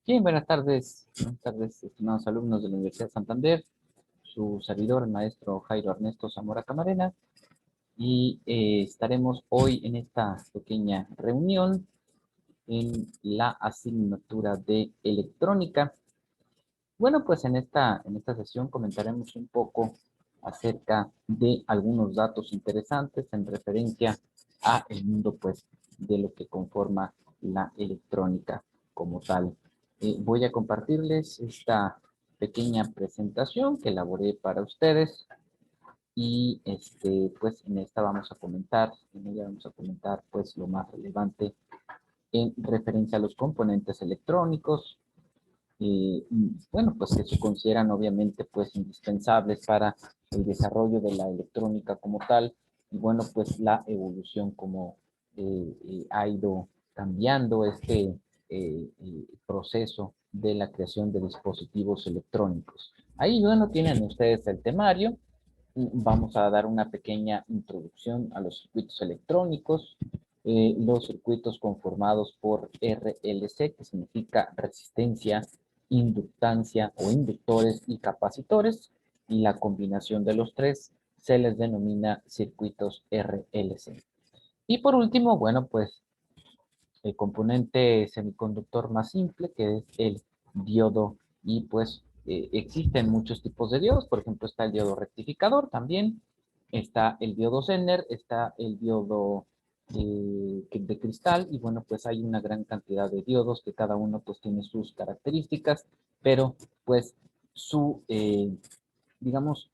Bien, buenas tardes, estimados alumnos de la Universidad de Santander, su servidor, el maestro Jairo Ernesto Zamora Camarena, y estaremos hoy en esta pequeña reunión en la asignatura de electrónica. Bueno, pues en esta sesión comentaremos un poco acerca de algunos datos interesantes en referencia a el mundo, pues, de lo que conforma la electrónica como tal. Voy a compartirles esta pequeña presentación que elaboré para ustedes y pues en esta en ella vamos a comentar pues lo más relevante en referencia a los componentes electrónicos, bueno, pues que se consideran obviamente pues indispensables para el desarrollo de la electrónica como tal, y bueno, pues la evolución como ha ido cambiando proceso de la creación de dispositivos electrónicos. Ahí, bueno, tienen ustedes el temario. Vamos a dar una pequeña introducción a los circuitos electrónicos, los circuitos conformados por RLC, que significa resistencia, inductancia o inductores y capacitores, y la combinación de los tres se les denomina circuitos RLC. Y por último, bueno, pues el componente semiconductor más simple, que es el diodo, y pues existen muchos tipos de diodos. Por ejemplo, está el diodo rectificador también, está el diodo Zener, está el diodo de cristal, y bueno, pues hay una gran cantidad de diodos que cada uno pues tiene sus características, pero pues digamos,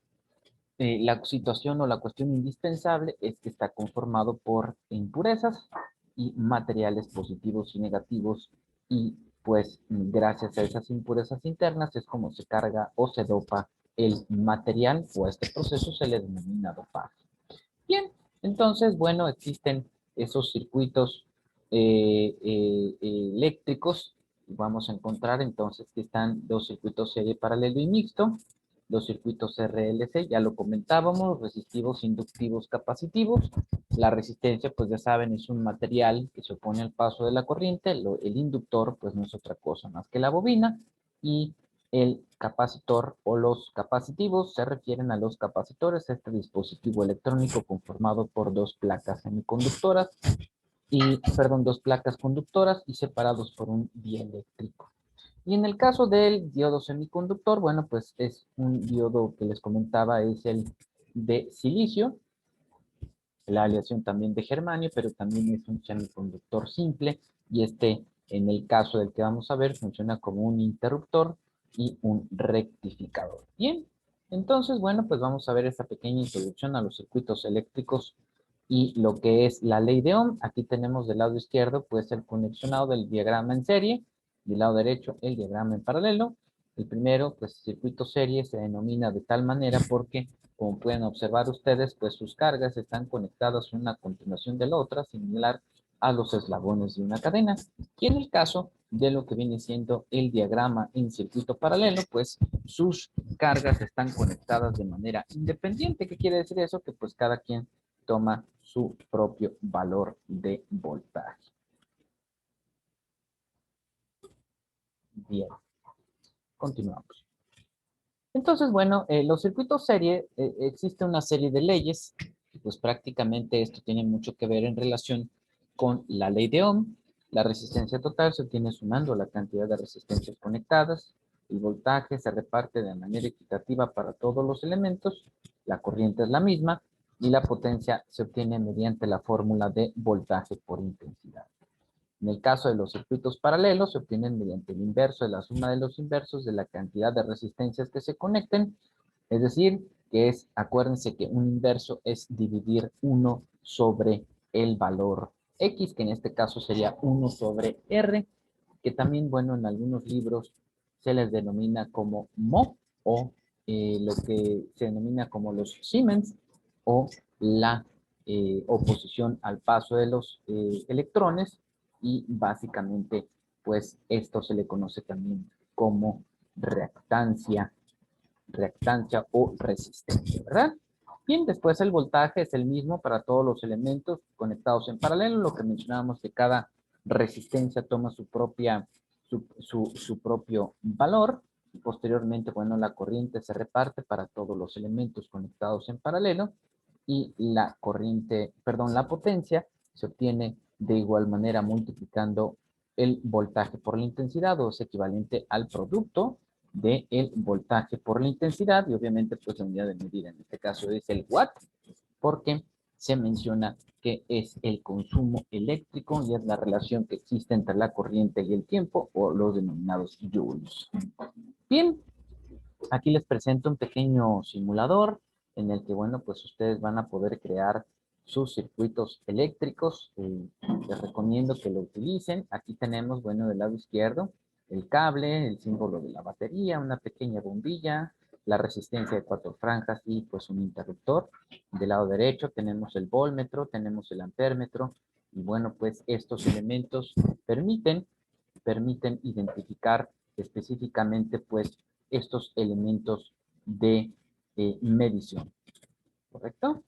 la situación o la cuestión indispensable es que está conformado por impurezas y materiales positivos y negativos, y pues gracias a esas impurezas internas es como se carga o se dopa el material, o a este proceso se le denomina dopaje. Bien, entonces, bueno, existen esos circuitos eléctricos. Vamos a encontrar entonces que están los circuitos serie paralelo y mixto, los circuitos RLC, ya lo comentábamos, resistivos, inductivos, capacitivos. La resistencia, pues ya saben, es un material que se opone al paso de la corriente. El inductor, pues no es otra cosa más que la bobina, y el capacitor o los capacitivos se refieren a los capacitores, este dispositivo electrónico conformado por dos placas semiconductoras dos placas conductoras y separados por un dieléctrico. Y en el caso del diodo semiconductor, bueno, pues es un diodo que les comentaba, es el de silicio, la aleación también de germanio, pero también es un semiconductor simple, y en el caso del que vamos a ver, funciona como un interruptor y un rectificador. Bien, entonces, bueno, pues vamos a ver esta pequeña introducción a los circuitos eléctricos y lo que es la ley de Ohm. Aquí tenemos del lado izquierdo, pues el conexionado del diagrama en serie, y del lado derecho el diagrama en paralelo. El primero, pues circuito serie, se denomina de tal manera porque, como pueden observar ustedes, pues sus cargas están conectadas una a continuación de la otra, similar a los eslabones de una cadena. Y en el caso de lo que viene siendo el diagrama en circuito paralelo, pues sus cargas están conectadas de manera independiente. ¿Qué quiere decir eso? Que pues cada quien toma su propio valor de voltaje. Bien, continuamos. Entonces, bueno, los circuitos serie, existe una serie de leyes, y pues prácticamente esto tiene mucho que ver en relación con la ley de Ohm. La resistencia total se obtiene sumando la cantidad de resistencias conectadas, el voltaje se reparte de manera equitativa para todos los elementos, la corriente es la misma, y la potencia se obtiene mediante la fórmula de voltaje por intensidad. En el caso de los circuitos paralelos, se obtienen mediante el inverso de la suma de los inversos de la cantidad de resistencias que se conecten. Es decir, acuérdense que un inverso es dividir 1 sobre el valor X, que en este caso sería 1 sobre R, que también, bueno, en algunos libros se les denomina como mho, o lo que se denomina como los Siemens, o la oposición al paso de los electrones, y básicamente, pues esto se le conoce también como reactancia, o resistencia, ¿verdad? Bien, después el voltaje es el mismo para todos los elementos conectados en paralelo, lo que mencionábamos, que cada resistencia toma su su propio valor. Y posteriormente, bueno, la corriente se reparte para todos los elementos conectados en paralelo y la corriente, perdón, la potencia se obtiene de igual manera multiplicando el voltaje por la intensidad, o es equivalente al producto del voltaje por la intensidad, y obviamente pues la unidad de medida en este caso es el watt, porque se menciona que es el consumo eléctrico y es la relación que existe entre la corriente y el tiempo, o los denominados joules. Bien, aquí les presento un pequeño simulador en el que, bueno, pues ustedes van a poder crear sus circuitos eléctricos. Les recomiendo que lo utilicen. Aquí tenemos, bueno, del lado izquierdo, el cable, el símbolo de la batería, una pequeña bombilla, la resistencia de 4 franjas y pues un interruptor. Del lado derecho tenemos el voltmetro, tenemos el ampérmetro, y bueno, pues estos elementos permiten identificar específicamente pues estos elementos de medición. ¿Correcto?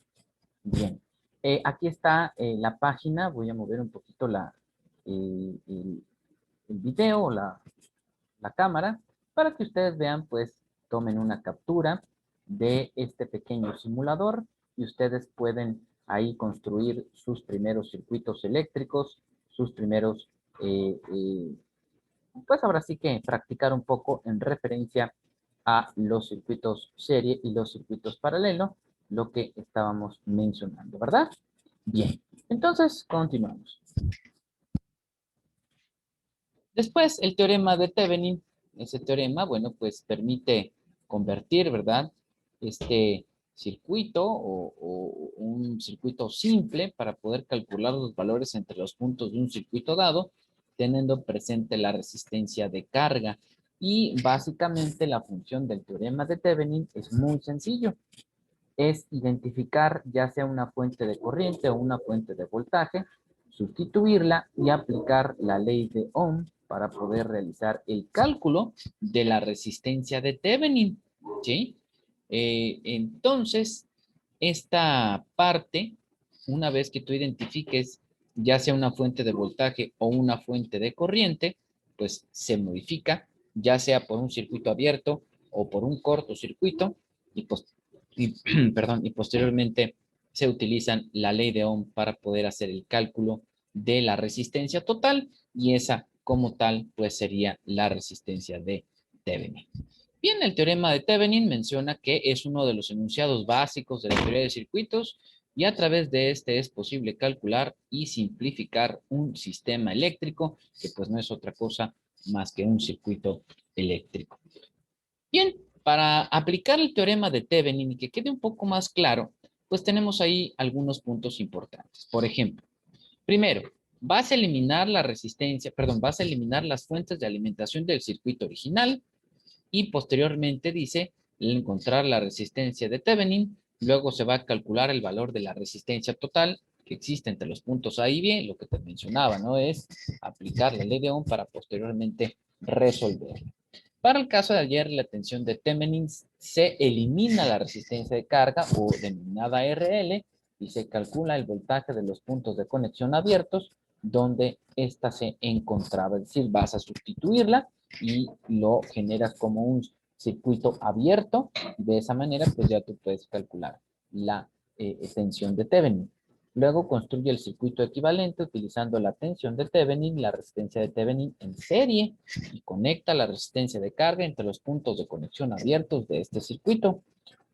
Bien. Aquí está la página. Voy a mover un poquito el video, la cámara, para que ustedes vean, pues, tomen una captura de este pequeño simulador y ustedes pueden ahí construir sus primeros circuitos eléctricos, sus primeros, pues ahora sí que practicar un poco en referencia a los circuitos serie y los circuitos paralelo, lo que estábamos mencionando, ¿verdad? Bien, entonces continuamos. Después, el teorema de Thevenin. Ese teorema, bueno, pues permite convertir, ¿verdad? Este circuito o un circuito simple para poder calcular los valores entre los puntos de un circuito dado, teniendo presente la resistencia de carga. Y básicamente la función del teorema de Thevenin es muy sencillo. Es identificar ya sea una fuente de corriente o una fuente de voltaje, sustituirla y aplicar la ley de Ohm para poder realizar el cálculo de la resistencia de Thevenin, ¿sí? Entonces, esta parte, una vez que tú identifiques ya sea una fuente de voltaje o una fuente de corriente, pues se modifica, ya sea por un circuito abierto o por un cortocircuito, y pues y, perdón, y posteriormente se utilizan la ley de Ohm para poder hacer el cálculo de la resistencia total, y esa como tal pues sería la resistencia de Thevenin. Bien, el teorema de Thevenin menciona que es uno de los enunciados básicos de la teoría de circuitos, y a través de este es posible calcular y simplificar un sistema eléctrico que pues no es otra cosa más que un circuito eléctrico. Bien, para aplicar el teorema de Thevenin y que quede un poco más claro, pues tenemos ahí algunos puntos importantes. Por ejemplo, primero, vas a eliminar la resistencia, perdón, vas a eliminar las fuentes de alimentación del circuito original, y posteriormente dice encontrar la resistencia de Thevenin. Luego se va a calcular el valor de la resistencia total que existe entre los puntos A y B. Lo que te mencionaba, ¿no? Es aplicar la ley de Ohm para posteriormente resolver. Para el caso de ayer, la tensión de Thevenin, se elimina la resistencia de carga, o denominada RL, y se calcula el voltaje de los puntos de conexión abiertos donde ésta se encontraba. Es decir, vas a sustituirla y lo generas como un circuito abierto. De esa manera, pues ya tú puedes calcular la tensión de Thevenin. Luego construye el circuito equivalente utilizando la tensión de Thevenin y la resistencia de Thevenin en serie, y conecta la resistencia de carga entre los puntos de conexión abiertos de este circuito.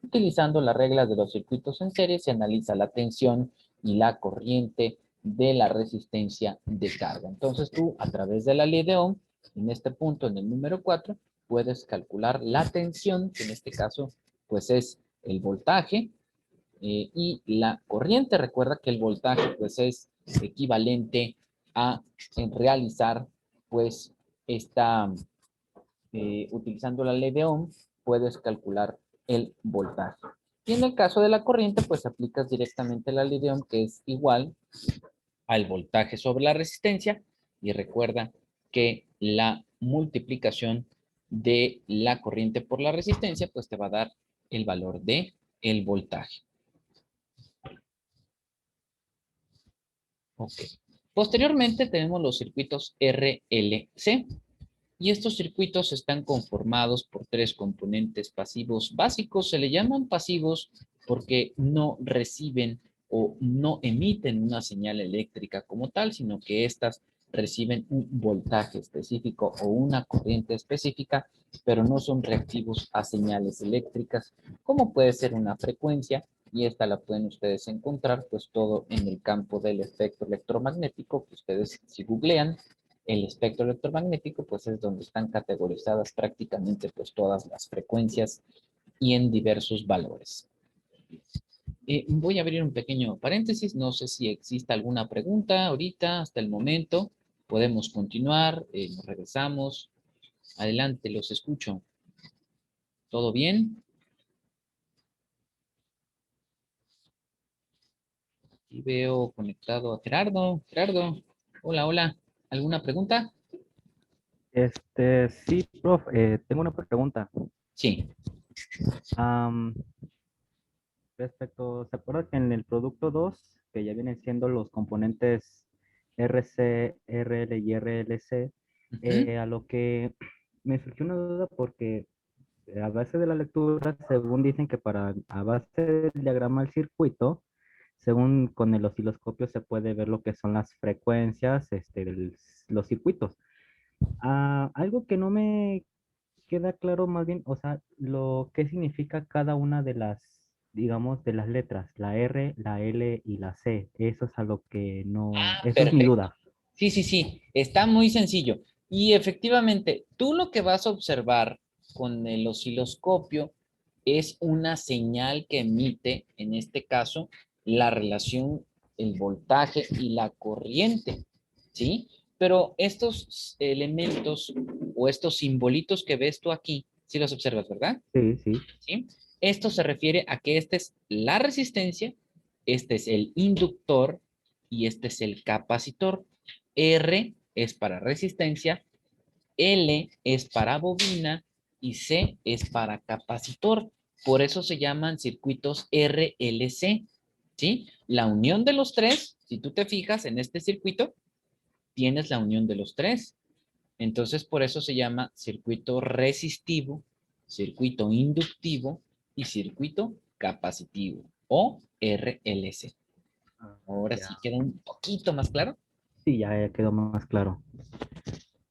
Utilizando las reglas de los circuitos en serie, se analiza la tensión y la corriente de la resistencia de carga. Entonces tú, a través de la ley de Ohm, en este punto, en el número 4, puedes calcular la tensión, que en este caso pues es el voltaje, y la corriente. Recuerda que el voltaje pues es equivalente a realizar pues esta, utilizando la ley de Ohm, puedes calcular el voltaje. Y en el caso de la corriente, pues aplicas directamente la ley de Ohm, que es igual al voltaje sobre la resistencia, y recuerda que la multiplicación de la corriente por la resistencia, pues te va a dar el valor de el voltaje. Ok. Posteriormente tenemos los circuitos RLC. Y estos circuitos están conformados por tres componentes pasivos básicos. Se le llaman pasivos porque no reciben o no emiten una señal eléctrica como tal, sino que éstas reciben un voltaje específico o una corriente específica, pero no son reactivos a señales eléctricas, como puede ser una frecuencia, y esta la pueden ustedes encontrar pues todo en el campo del espectro electromagnético, que ustedes si googlean el espectro electromagnético, pues es donde están categorizadas prácticamente pues todas las frecuencias y en diversos valores. Voy a abrir un pequeño paréntesis, no sé si existe alguna pregunta ahorita, hasta el momento. Podemos continuar, nos regresamos. Adelante, los escucho. ¿Todo bien? Y veo conectado a Gerardo. Gerardo, hola, hola. ¿Alguna pregunta? Sí, prof, tengo una pregunta. Sí. Am, Respecto, ¿se acuerda que en el producto 2 que ya vienen siendo los componentes RC, RL y RLC, Ujú. a lo que me surgió una duda porque a base de la lectura, según dicen que a base del diagrama del circuito, según con el osciloscopio se puede ver lo que son las frecuencias, los circuitos. Algo que no me queda claro más bien, o sea, lo que significa cada una de las, digamos, de las letras, la R, la L y la C. Eso es a lo que no, eso es mi Perfecto. duda. Sí, sí, sí, está muy sencillo. Y efectivamente, tú lo que vas a observar con el osciloscopio es una señal que emite, en este caso, la relación, el voltaje y la corriente, ¿sí? Pero estos elementos o estos simbolitos que ves tú aquí, sí los observas, ¿verdad? Sí, sí. ¿Sí? Esto se refiere a que esta es la resistencia, este es el inductor y este es el capacitor. R es para resistencia, L es para bobina y C es para capacitor. Por eso se llaman circuitos RLC, ¿sí? La unión de los tres, si tú te fijas en este circuito, tienes la unión de los tres. Entonces, por eso se llama circuito resistivo, circuito inductivo y circuito capacitivo o RLC. Ah, Ahora sí ya. queda un poquito más claro. Sí, ya quedó más claro.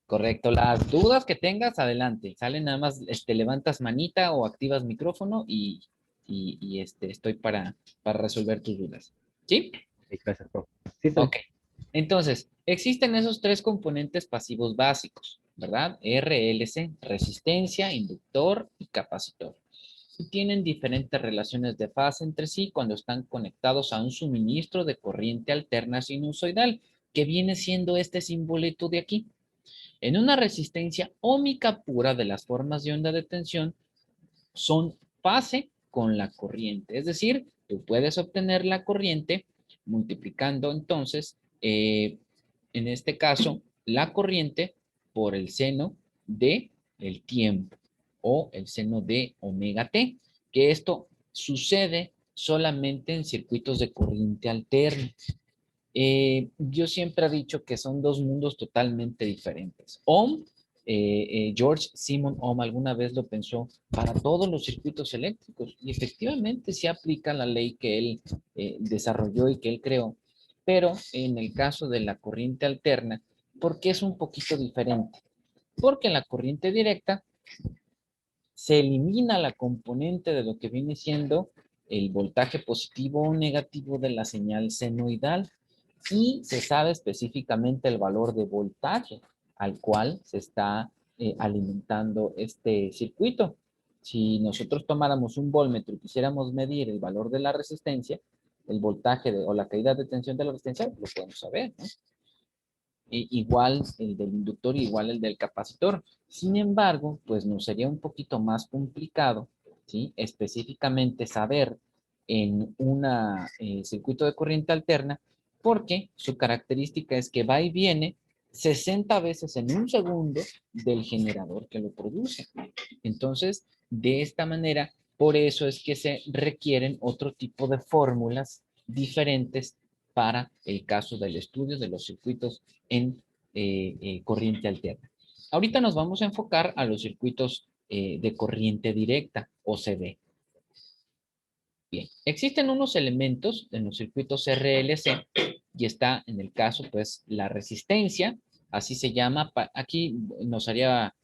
Correcto. Las dudas que tengas, adelante. Salen nada más, levantas manita o activas micrófono y estoy para resolver tus dudas. ¿Sí? Sí, gracias, profe. Sí, está bien. Ok. Entonces, existen esos tres componentes pasivos básicos, ¿verdad? RLC, resistencia, inductor y capacitor. Y tienen diferentes relaciones de fase entre sí cuando están conectados a un suministro de corriente alterna sinusoidal, que viene siendo este simbolito de aquí. En una resistencia óhmica pura de las formas de onda de tensión son fase con la corriente. Es decir, tú puedes obtener la corriente multiplicando entonces, en este caso, la corriente por el seno de el tiempo o el seno de omega t, que esto sucede solamente en circuitos de corriente alterna. Yo siempre he dicho que son dos mundos totalmente diferentes. Ohm, George Simon Ohm alguna vez lo pensó para todos los circuitos eléctricos y efectivamente se aplica la ley que él desarrolló y que él creó, pero en el caso de la corriente alterna, ¿por qué es un poquito diferente? Porque en la corriente directa se elimina la componente de lo que viene siendo el voltaje positivo o negativo de la señal senoidal y se sabe específicamente el valor de voltaje al cual se está alimentando este circuito. Si nosotros tomáramos un voltmetro y quisiéramos medir el valor de la resistencia, el voltaje o la caída de tensión de la resistencia, lo podemos saber, ¿no? Igual el del inductor y igual el del capacitor. Sin embargo, pues nos sería un poquito más complicado, ¿sí? Específicamente saber en un circuito de corriente alterna, porque su característica es que va y viene 60 veces en un segundo del generador que lo produce. Entonces, de esta manera, por eso es que se requieren otro tipo de fórmulas diferentes para el caso del estudio de los circuitos en corriente alterna. Ahorita nos vamos a enfocar a los circuitos de corriente directa, OCD. Bien, existen unos elementos en los circuitos RLC y está en el caso, pues, la resistencia, así se llama. Aquí nos haría,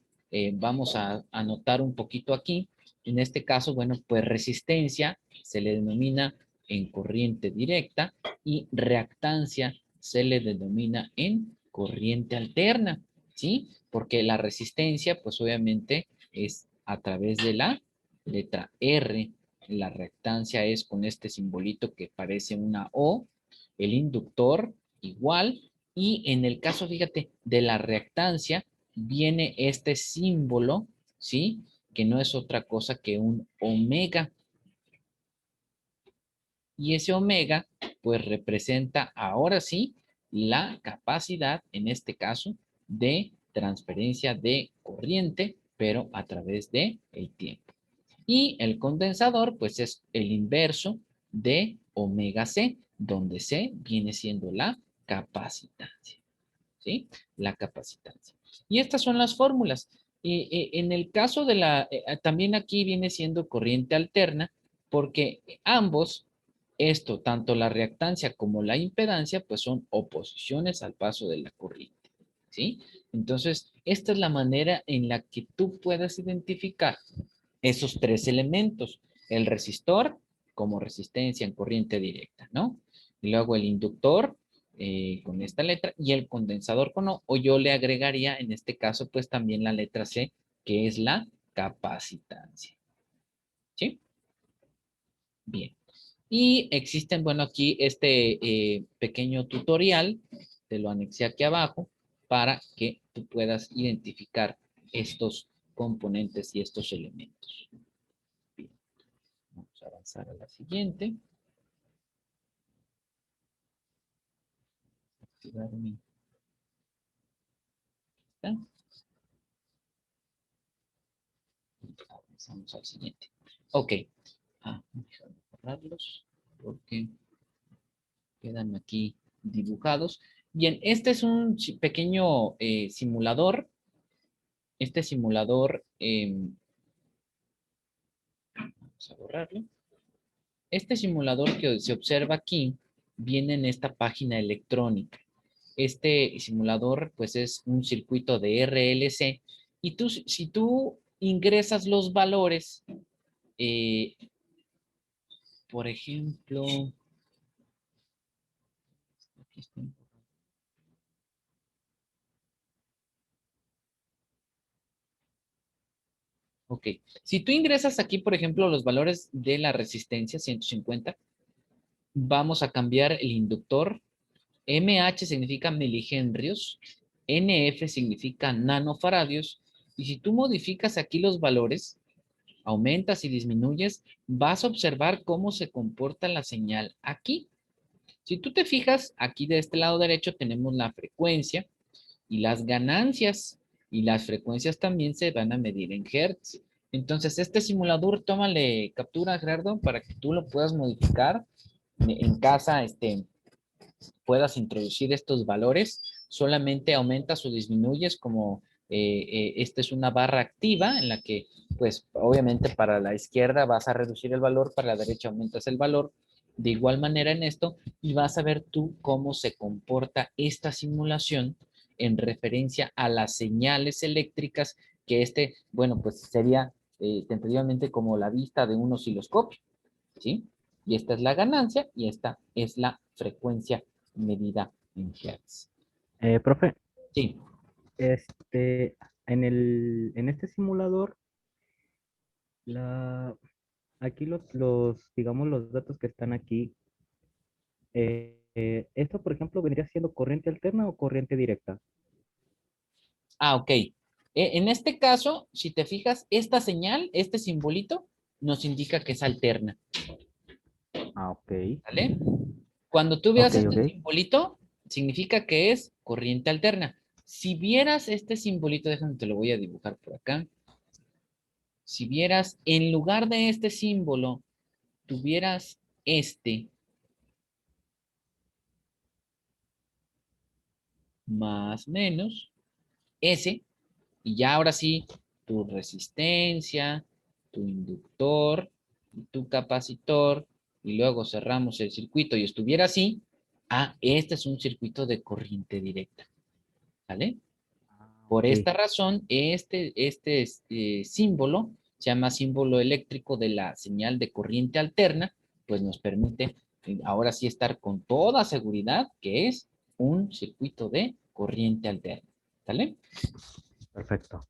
vamos a anotar un poquito aquí. En este caso, bueno, pues resistencia se le denomina en corriente directa y reactancia se le denomina en corriente alterna, ¿sí? Porque la resistencia, pues obviamente es a través de la letra R. La reactancia es con este simbolito que parece una O, el inductor igual, y en el caso, fíjate, de la reactancia viene este símbolo, ¿sí? Que no es otra cosa que un omega. Y ese omega, pues representa ahora sí la capacidad, en este caso, de transferencia de corriente, pero a través de el tiempo. Y el condensador, pues es el inverso de omega C, donde C viene siendo la capacitancia, ¿sí? La capacitancia. Y estas son las fórmulas. En el caso de también aquí viene siendo corriente alterna, porque ambos, esto, tanto la reactancia como la impedancia, pues son oposiciones al paso de la corriente, ¿sí? Entonces, esta es la manera en la que tú puedes identificar esos tres elementos. El resistor como resistencia en corriente directa, ¿no? Y luego el inductor con esta letra y el condensador con O yo le agregaría en este caso pues también la letra C, que es la capacitancia. ¿Sí? Bien. Y existen, bueno, aquí este pequeño tutorial, te lo anexé aquí abajo, para que tú puedas identificar estos componentes y estos elementos. Bien. Vamos a avanzar a la siguiente. Activar mi... ¿Está? Avanzamos al siguiente. Ok. Déjame borrarlos porque quedan aquí dibujados. Bien, este es un pequeño simulador. Este simulador, vamos a borrarlo. Este simulador que se observa aquí viene en esta página electrónica. Este simulador, pues, es un circuito de RLC y tú, si tú ingresas los valores, eh, por ejemplo, aquí está. Ok, si tú ingresas aquí, por ejemplo, los valores de la resistencia 150, vamos a cambiar el inductor. MH significa milihenrios, NF significa nanofaradios, y si tú modificas aquí los valores, aumentas y disminuyes, vas a observar cómo se comporta la señal aquí. Si tú te fijas, aquí de este lado derecho tenemos la frecuencia y las ganancias, y las frecuencias también se van a medir en hertz. Entonces, este simulador, tómale captura, Gerardo, para que tú lo puedas modificar en casa, puedas introducir estos valores, solamente aumentas o disminuyes como esta es una barra activa en la que, pues, obviamente para la izquierda vas a reducir el valor, para la derecha aumentas el valor. De igual manera en esto, y vas a ver tú cómo se comporta esta simulación en referencia a las señales eléctricas que bueno, pues sería tentativamente como la vista de un osciloscopio, ¿sí? Y esta es la ganancia y esta es la frecuencia medida en hertz. Profe, Sí. este, en este simulador, la, aquí digamos, los datos que están aquí, esto, por ejemplo, vendría siendo corriente alterna o corriente directa. Ok. En este caso, si te fijas, esta señal, este simbolito, nos indica que es alterna. Ok, ¿Vale? Cuando tú ok, veas este ok. simbolito, significa que es corriente alterna. Si vieras este simbolito, déjame, te lo voy a dibujar por acá. Si vieras, en lugar de este símbolo, tuvieras este, más menos, ese, Y ya ahora sí, tu resistencia, tu inductor, tu capacitor, y luego cerramos el circuito y estuviera así, este es un circuito de corriente directa, ¿vale? Por Ok, esta razón, este símbolo se llama símbolo eléctrico de la señal de corriente alterna, pues nos permite ahora sí estar con toda seguridad que es un circuito de corriente alterna. ¿Sale? perfecto.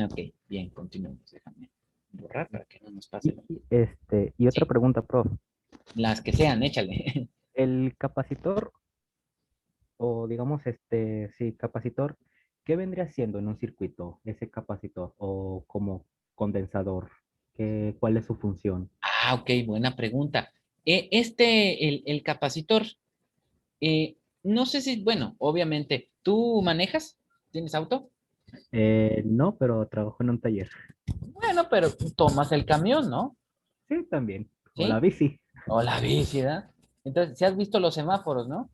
Ok, bien, continuemos. Déjame borrar para que no nos pase Y, lo. y otra Sí, pregunta, prof. las que sean, échale. El capacitor, o digamos, sí, capacitor, ¿qué vendría siendo en un circuito ese capacitor? O como condensador, ¿cuál es su función? Ok, buena pregunta. El capacitor, no sé si, bueno, obviamente, ¿tú manejas? ¿Tienes auto? No, pero trabajo en un taller. Bueno, pero tú tomas el camión, ¿no? Sí, también. O la ¿Sí? bici. O la bici, ¿verdad? Entonces, si has visto los semáforos, ¿no?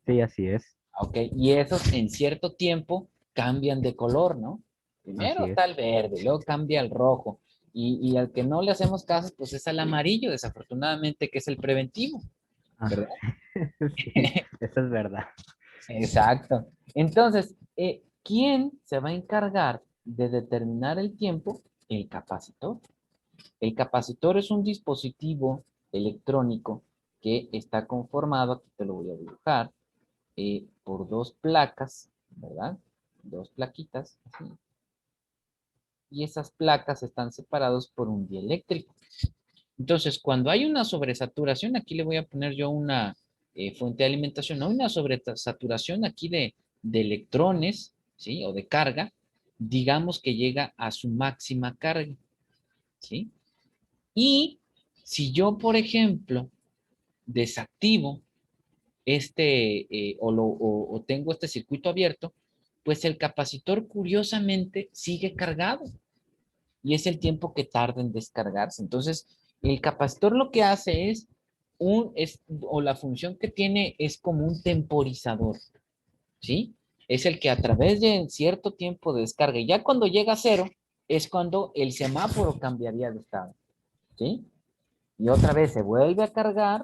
Sí, así es. Ok, y esos en cierto tiempo cambian de color, ¿no? Primero Así está es. el verde, luego cambia al rojo. Y al que no le hacemos caso, pues es al amarillo, desafortunadamente, que es el preventivo, Ah, ¿verdad? sí, eso es verdad. Exacto. Entonces, ¿quién se va a encargar de determinar el tiempo? El capacitor. El capacitor es un dispositivo electrónico que está conformado, aquí te lo voy a dibujar, por dos placas, ¿verdad? Dos plaquitas, así. Y esas placas están separadas por un dieléctrico. Entonces, cuando hay una sobresaturación, aquí le voy a poner yo una fuente de alimentación, ¿no? Una sobresaturación aquí de electrones, ¿sí? O de carga, digamos que llega a su máxima carga, ¿sí? Y si yo, por ejemplo, desactivo o tengo este circuito abierto, pues el capacitor curiosamente sigue cargado y es el tiempo que tarda en descargarse. Entonces, el capacitor lo que hace o la función que tiene es como un temporizador, ¿sí? Es el que a través de cierto tiempo de descarga, y ya cuando llega a cero, es cuando el semáforo cambiaría de estado, ¿sí? Y otra vez se vuelve a cargar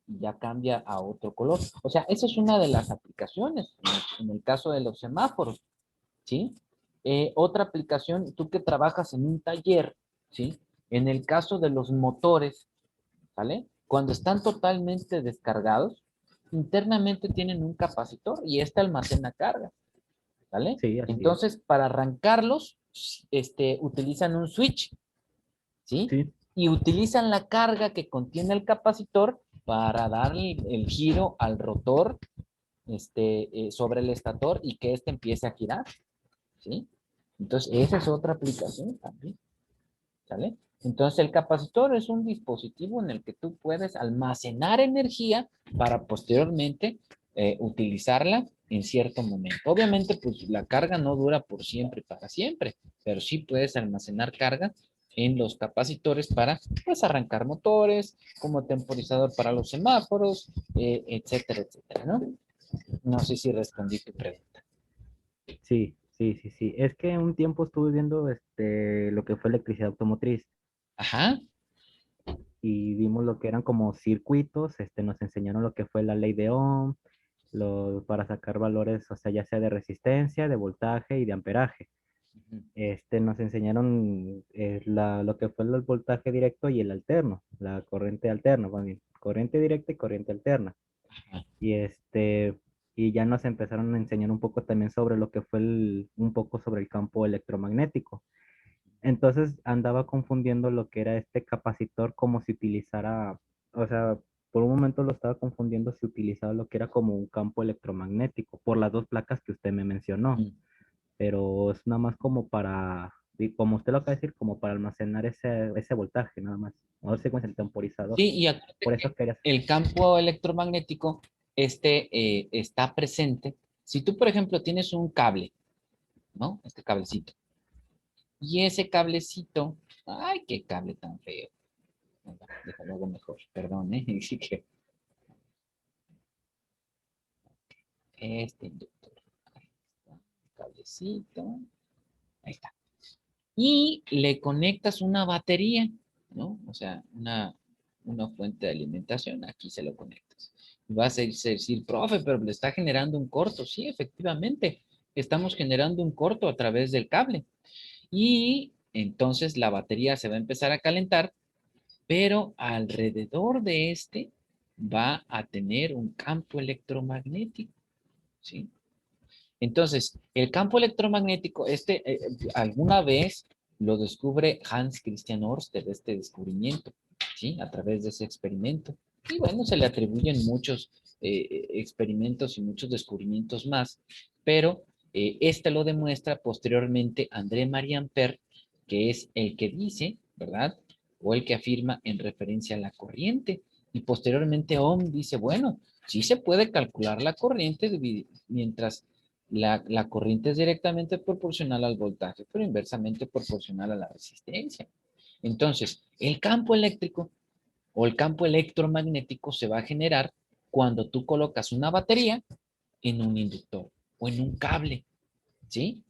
y ya cambia a otro color. O sea, esa es una de las aplicaciones en el caso de los semáforos, ¿sí? Otra aplicación, tú que trabajas en un taller, ¿sí? En el caso de los motores, ¿vale? Cuando están totalmente descargados, internamente tienen un capacitor y este almacena carga, ¿vale? Sí, así es. Entonces, para arrancarlos, utilizan un switch, ¿sí? Sí, Y utilizan la carga que contiene el capacitor para darle el giro al rotor sobre el estator y que éste empiece a girar, ¿sí? Entonces, esa es otra aplicación también, ¿sale? Entonces, el capacitor es un dispositivo en el que tú puedes almacenar energía para posteriormente utilizarla en cierto momento. Obviamente, pues la carga no dura por siempre, para siempre, pero sí puedes almacenar carga en los capacitores para, pues, arrancar motores, como temporizador para los semáforos, etcétera, etcétera, ¿no? No sé si respondí tu pregunta. sí, sí, sí, sí. Es que un tiempo estuve viendo lo que fue electricidad automotriz Ajá. y vimos lo que eran como circuitos, nos enseñaron lo que fue la ley de Ohm, para sacar valores, o sea, ya sea de resistencia, de voltaje y de amperaje. Nos enseñaron lo que fue el voltaje directo y el alterno, la corriente alterna, más bien, corriente directa y corriente alterna. Ajá. Y y ya nos empezaron a enseñar un poco también sobre lo que fue un poco sobre el campo electromagnético. Entonces andaba confundiendo lo que era este capacitor como si utilizara, o sea, por un momento lo estaba confundiendo si utilizaba lo que era como un campo electromagnético por las dos placas que usted me mencionó, Mm. pero es nada más como para, y como usted lo acaba de decir, como para almacenar ese voltaje, nada más. No sé cómo es el temporizador. Sí, y acuérdate Por eso que quería. el campo electromagnético está presente. Si tú, por ejemplo, tienes un cable, ¿no? Este cablecito. Y ese cablecito, ay, qué cable tan feo. Venga, déjalo algo mejor, perdón, ¿eh? Así que este inductor. Ahí está, cablecito. Ahí está. Y le conectas una batería, ¿no? O sea, una fuente de alimentación, aquí se lo conectas. Y vas a decir, profe, pero le está generando un corto. Sí, efectivamente, estamos generando un corto a través del cable. Y entonces la batería se va a empezar a calentar, pero alrededor de este va a tener un campo electromagnético, ¿sí? Entonces, el campo electromagnético, alguna vez lo descubre Hans Christian Ørsted, este descubrimiento, ¿sí? A través de ese experimento. Y bueno, se le atribuyen muchos experimentos y muchos descubrimientos más, pero este lo demuestra posteriormente André Marie Ampère, que es el que dice, ¿verdad? O el que afirma en referencia a la corriente. Y posteriormente Ohm dice, bueno, sí se puede calcular la corriente mientras la corriente es directamente proporcional al voltaje, pero inversamente proporcional a la resistencia. Entonces, el campo eléctrico o el campo electromagnético se va a generar cuando tú colocas una batería en un inductor o en un cable, ¿sí?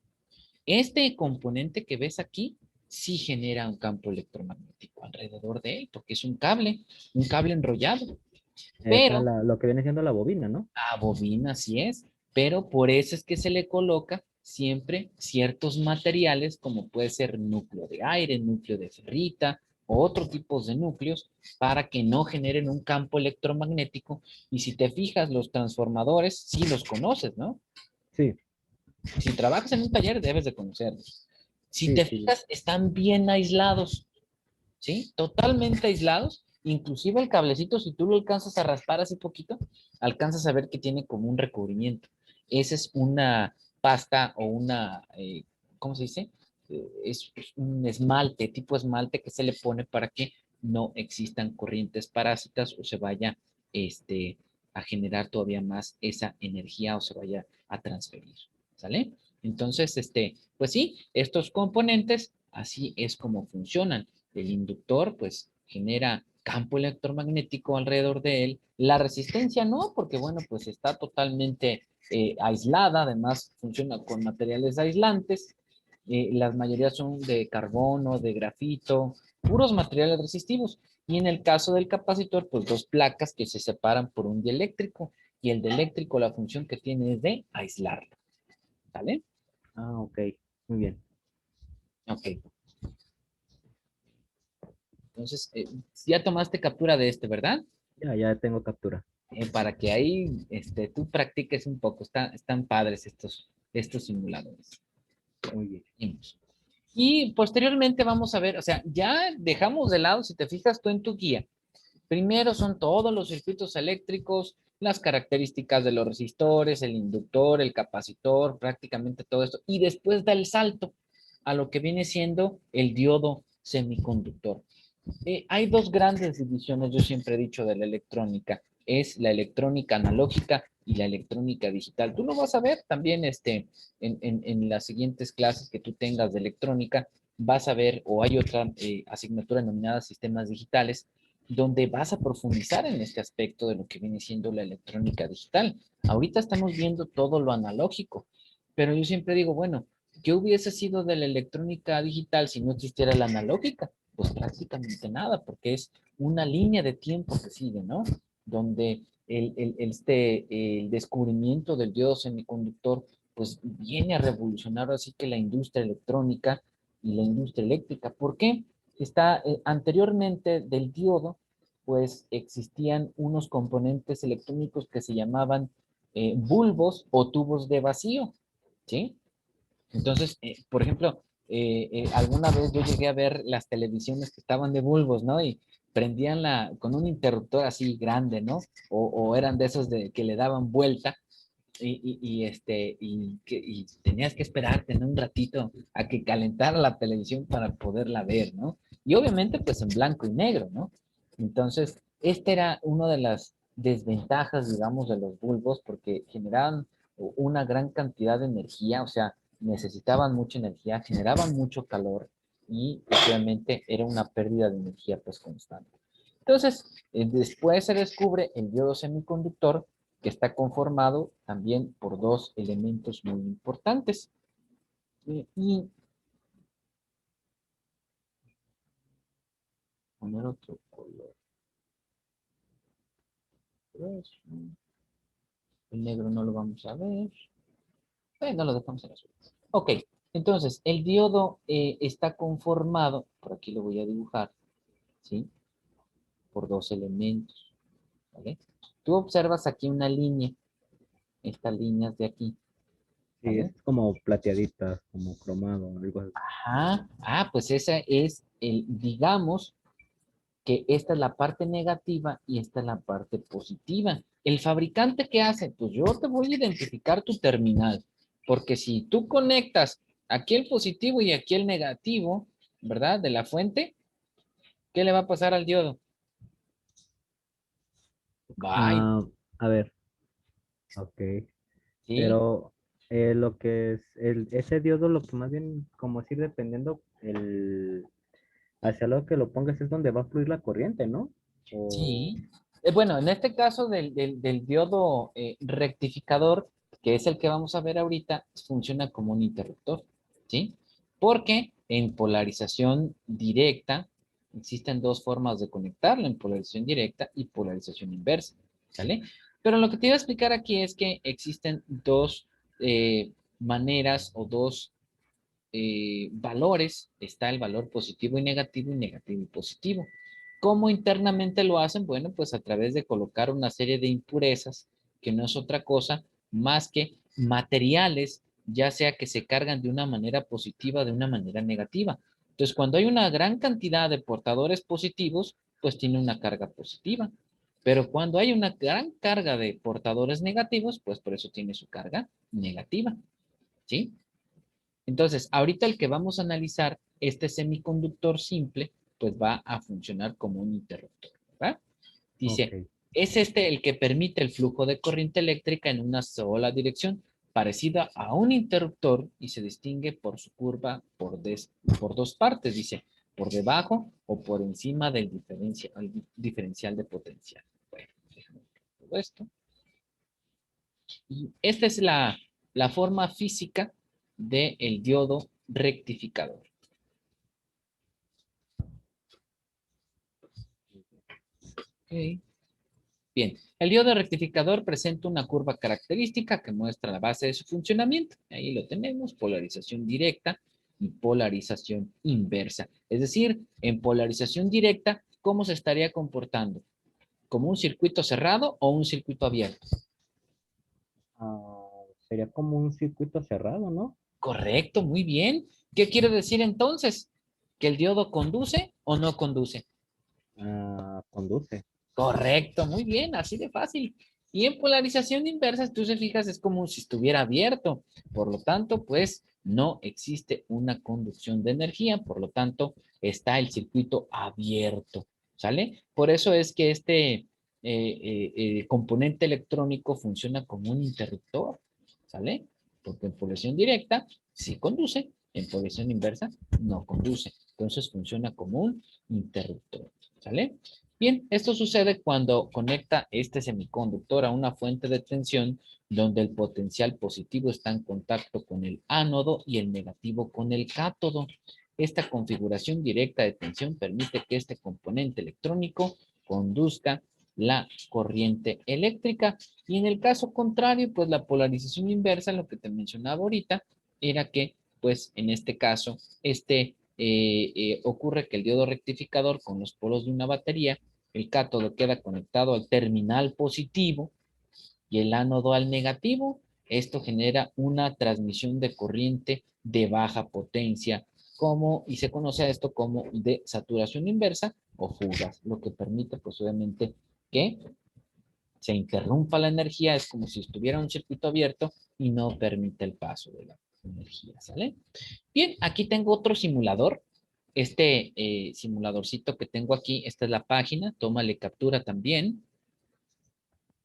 Este componente que ves aquí sí genera un campo electromagnético alrededor de él, porque es un cable enrollado. Esa, Pero lo que viene siendo la bobina, ¿no? bobina, así es, pero por eso es que se le coloca siempre ciertos materiales como puede ser núcleo de aire, núcleo de ferrita o otro tipo de núcleos para que no generen un campo electromagnético. Y si te fijas, los transformadores, sí los conoces, ¿no? Sí, Si trabajas en un taller, debes de conocerlos. Si sí, te sí. fijas, están bien aislados, ¿sí? Totalmente aislados. Inclusive el cablecito, si tú lo alcanzas a raspar así poquito, alcanzas a ver que tiene como un recubrimiento. Esa es una pasta o ¿cómo se dice? Es un esmalte, tipo esmalte que se le pone para que no existan corrientes parásitas o se vaya a generar todavía más esa energía o se vaya a transferir. ¿Sale? Entonces, pues sí, estos componentes, así es como funcionan. El inductor, pues, genera campo electromagnético alrededor de él. La resistencia no, porque, bueno, pues está totalmente aislada, además funciona con materiales aislantes. Las mayorías son de carbono, de grafito, puros materiales resistivos. Y en el caso del capacitor, pues dos placas que se separan por un dieléctrico. Y el dieléctrico, la función que tiene es de aislarlo. ¿Vale? Ah, ok, muy bien. Ok. Entonces, ya tomaste captura de ¿verdad? Ya tengo captura. Para que ahí tú practiques un poco. Están padres estos simuladores. Muy bien. Y posteriormente vamos a ver, o sea, ya dejamos de lado, si te fijas tú en tu guía, primero son todos los circuitos eléctricos, las características de los resistores, el inductor, el capacitor, prácticamente todo esto, y después da el salto a lo que viene siendo el diodo semiconductor. Hay dos grandes divisiones, yo siempre he dicho, de la electrónica. Es la electrónica analógica y la electrónica digital. Tú lo vas a ver también en las siguientes clases que tú tengas de electrónica. Vas a ver, o hay otra asignatura denominada sistemas digitales, donde vas a profundizar en este aspecto de lo que viene siendo la electrónica digital. Ahorita estamos viendo todo lo analógico, pero yo siempre digo, bueno, ¿qué hubiese sido de la electrónica digital si no existiera la analógica? Pues prácticamente nada, porque es una línea de tiempo que sigue, ¿no? Donde el descubrimiento del diodo semiconductor, pues viene a revolucionar así que la industria electrónica y la industria eléctrica. ¿Por qué? Anteriormente del diodo, pues existían unos componentes electrónicos que se llamaban bulbos o tubos de vacío, ¿sí? Entonces, por ejemplo, alguna vez yo llegué a ver las televisiones que estaban de bulbos, ¿no? Y prendían con un interruptor así grande, ¿no? O eran de esos que le daban vuelta y tenías que esperarte, ¿no? Un ratito a que calentara la televisión para poderla ver, ¿no? Y obviamente, pues en blanco y negro, ¿no? Entonces, esta era una de las desventajas, digamos, de los bulbos porque generaban una gran cantidad de energía, o sea, necesitaban mucha energía, generaban mucho calor y obviamente era una pérdida de energía pues constante. Entonces, después se descubre el diodo semiconductor que está conformado también por dos elementos muy importantes. Y Poner otro color. El negro no lo vamos a ver. No lo dejamos en azul. Ok, entonces el diodo está conformado, por aquí lo voy a dibujar, ¿sí? Por dos elementos, ¿vale? Tú observas aquí una línea, estas líneas de aquí, Sí, ¿vale? es como plateadita, como cromado, algo así. Ajá, pues esa es digamos que esta es la parte negativa y esta es la parte positiva. ¿El fabricante qué hace? Pues yo te voy a identificar tu terminal, porque si tú conectas aquí el positivo y aquí el negativo, ¿verdad? De la fuente, ¿qué le va a pasar al diodo? Bye, Ah, a ver, ok. ¿sí? Pero lo que es ese diodo, lo que más bien, como decir, dependiendo hacia lo que lo pongas es donde va a fluir la corriente, ¿no? O, Sí. Bueno, en este caso del diodo rectificador, que es el que vamos a ver ahorita, funciona como un interruptor, ¿sí? Porque en polarización directa existen dos formas de conectarlo, en polarización directa y polarización inversa, ¿sale? Pero lo que te iba a explicar aquí es que existen dos maneras o dos valores, está el valor positivo y negativo y positivo. ¿Cómo internamente lo hacen? Bueno, pues a través de colocar una serie de impurezas, que no es otra cosa más que materiales, ya sea que se cargan de una manera positiva o de una manera negativa. Entonces, cuando hay una gran cantidad de portadores positivos, pues tiene una carga positiva. Pero cuando hay una gran carga de portadores negativos, pues por eso tiene su carga negativa. ¿Sí? Entonces, ahorita el que vamos a analizar, este semiconductor simple, pues va a funcionar como un interruptor, ¿verdad? ok. Dice, es este el que permite el flujo de corriente eléctrica en una sola dirección, parecida a un interruptor y se distingue por su curva por dos partes, dice, por debajo o por encima del diferencial de potencial. Bueno, déjame ver todo esto. Y esta es la forma física del diodo rectificador. Ok. Bien, el diodo rectificador presenta una curva característica que muestra la base de su funcionamiento. Ahí lo tenemos, polarización directa y polarización inversa. Es decir, en polarización directa, ¿cómo se estaría comportando? ¿Como un circuito cerrado o un circuito abierto? Sería como un circuito cerrado, ¿no? Correcto, muy bien. ¿Qué quiere decir entonces? ¿Que el diodo conduce o no conduce? Conduce. Correcto, muy bien, así de fácil. Y en polarización inversa, si tú se fijas, es como si estuviera abierto. Por lo tanto, pues no existe una conducción de energía, por lo tanto, está el circuito abierto, ¿sale? Por eso es que este componente electrónico funciona como un interruptor, ¿sale? Porque en polarización directa sí conduce, en polarización inversa no conduce. Entonces funciona como un interruptor, ¿sale? Bien, esto sucede cuando conecta este semiconductor a una fuente de tensión donde el potencial positivo está en contacto con el ánodo y el negativo con el cátodo. Esta configuración directa de tensión permite que este componente electrónico conduzca la corriente eléctrica. Y en el caso contrario, pues la polarización inversa, lo que te mencionaba ahorita, era que, pues en este caso, ocurre que el diodo rectificador con los polos de una batería, el cátodo queda conectado al terminal positivo y el ánodo al negativo. Esto genera una transmisión de corriente de baja potencia, y se conoce a esto como de saturación inversa o fugas, lo que permite pues obviamente que se interrumpa la energía, es como si estuviera un circuito abierto y no permite el paso de la energía, ¿sale? Bien, aquí tengo otro simulador. Este simuladorcito que tengo aquí, esta es la página, tómale captura también.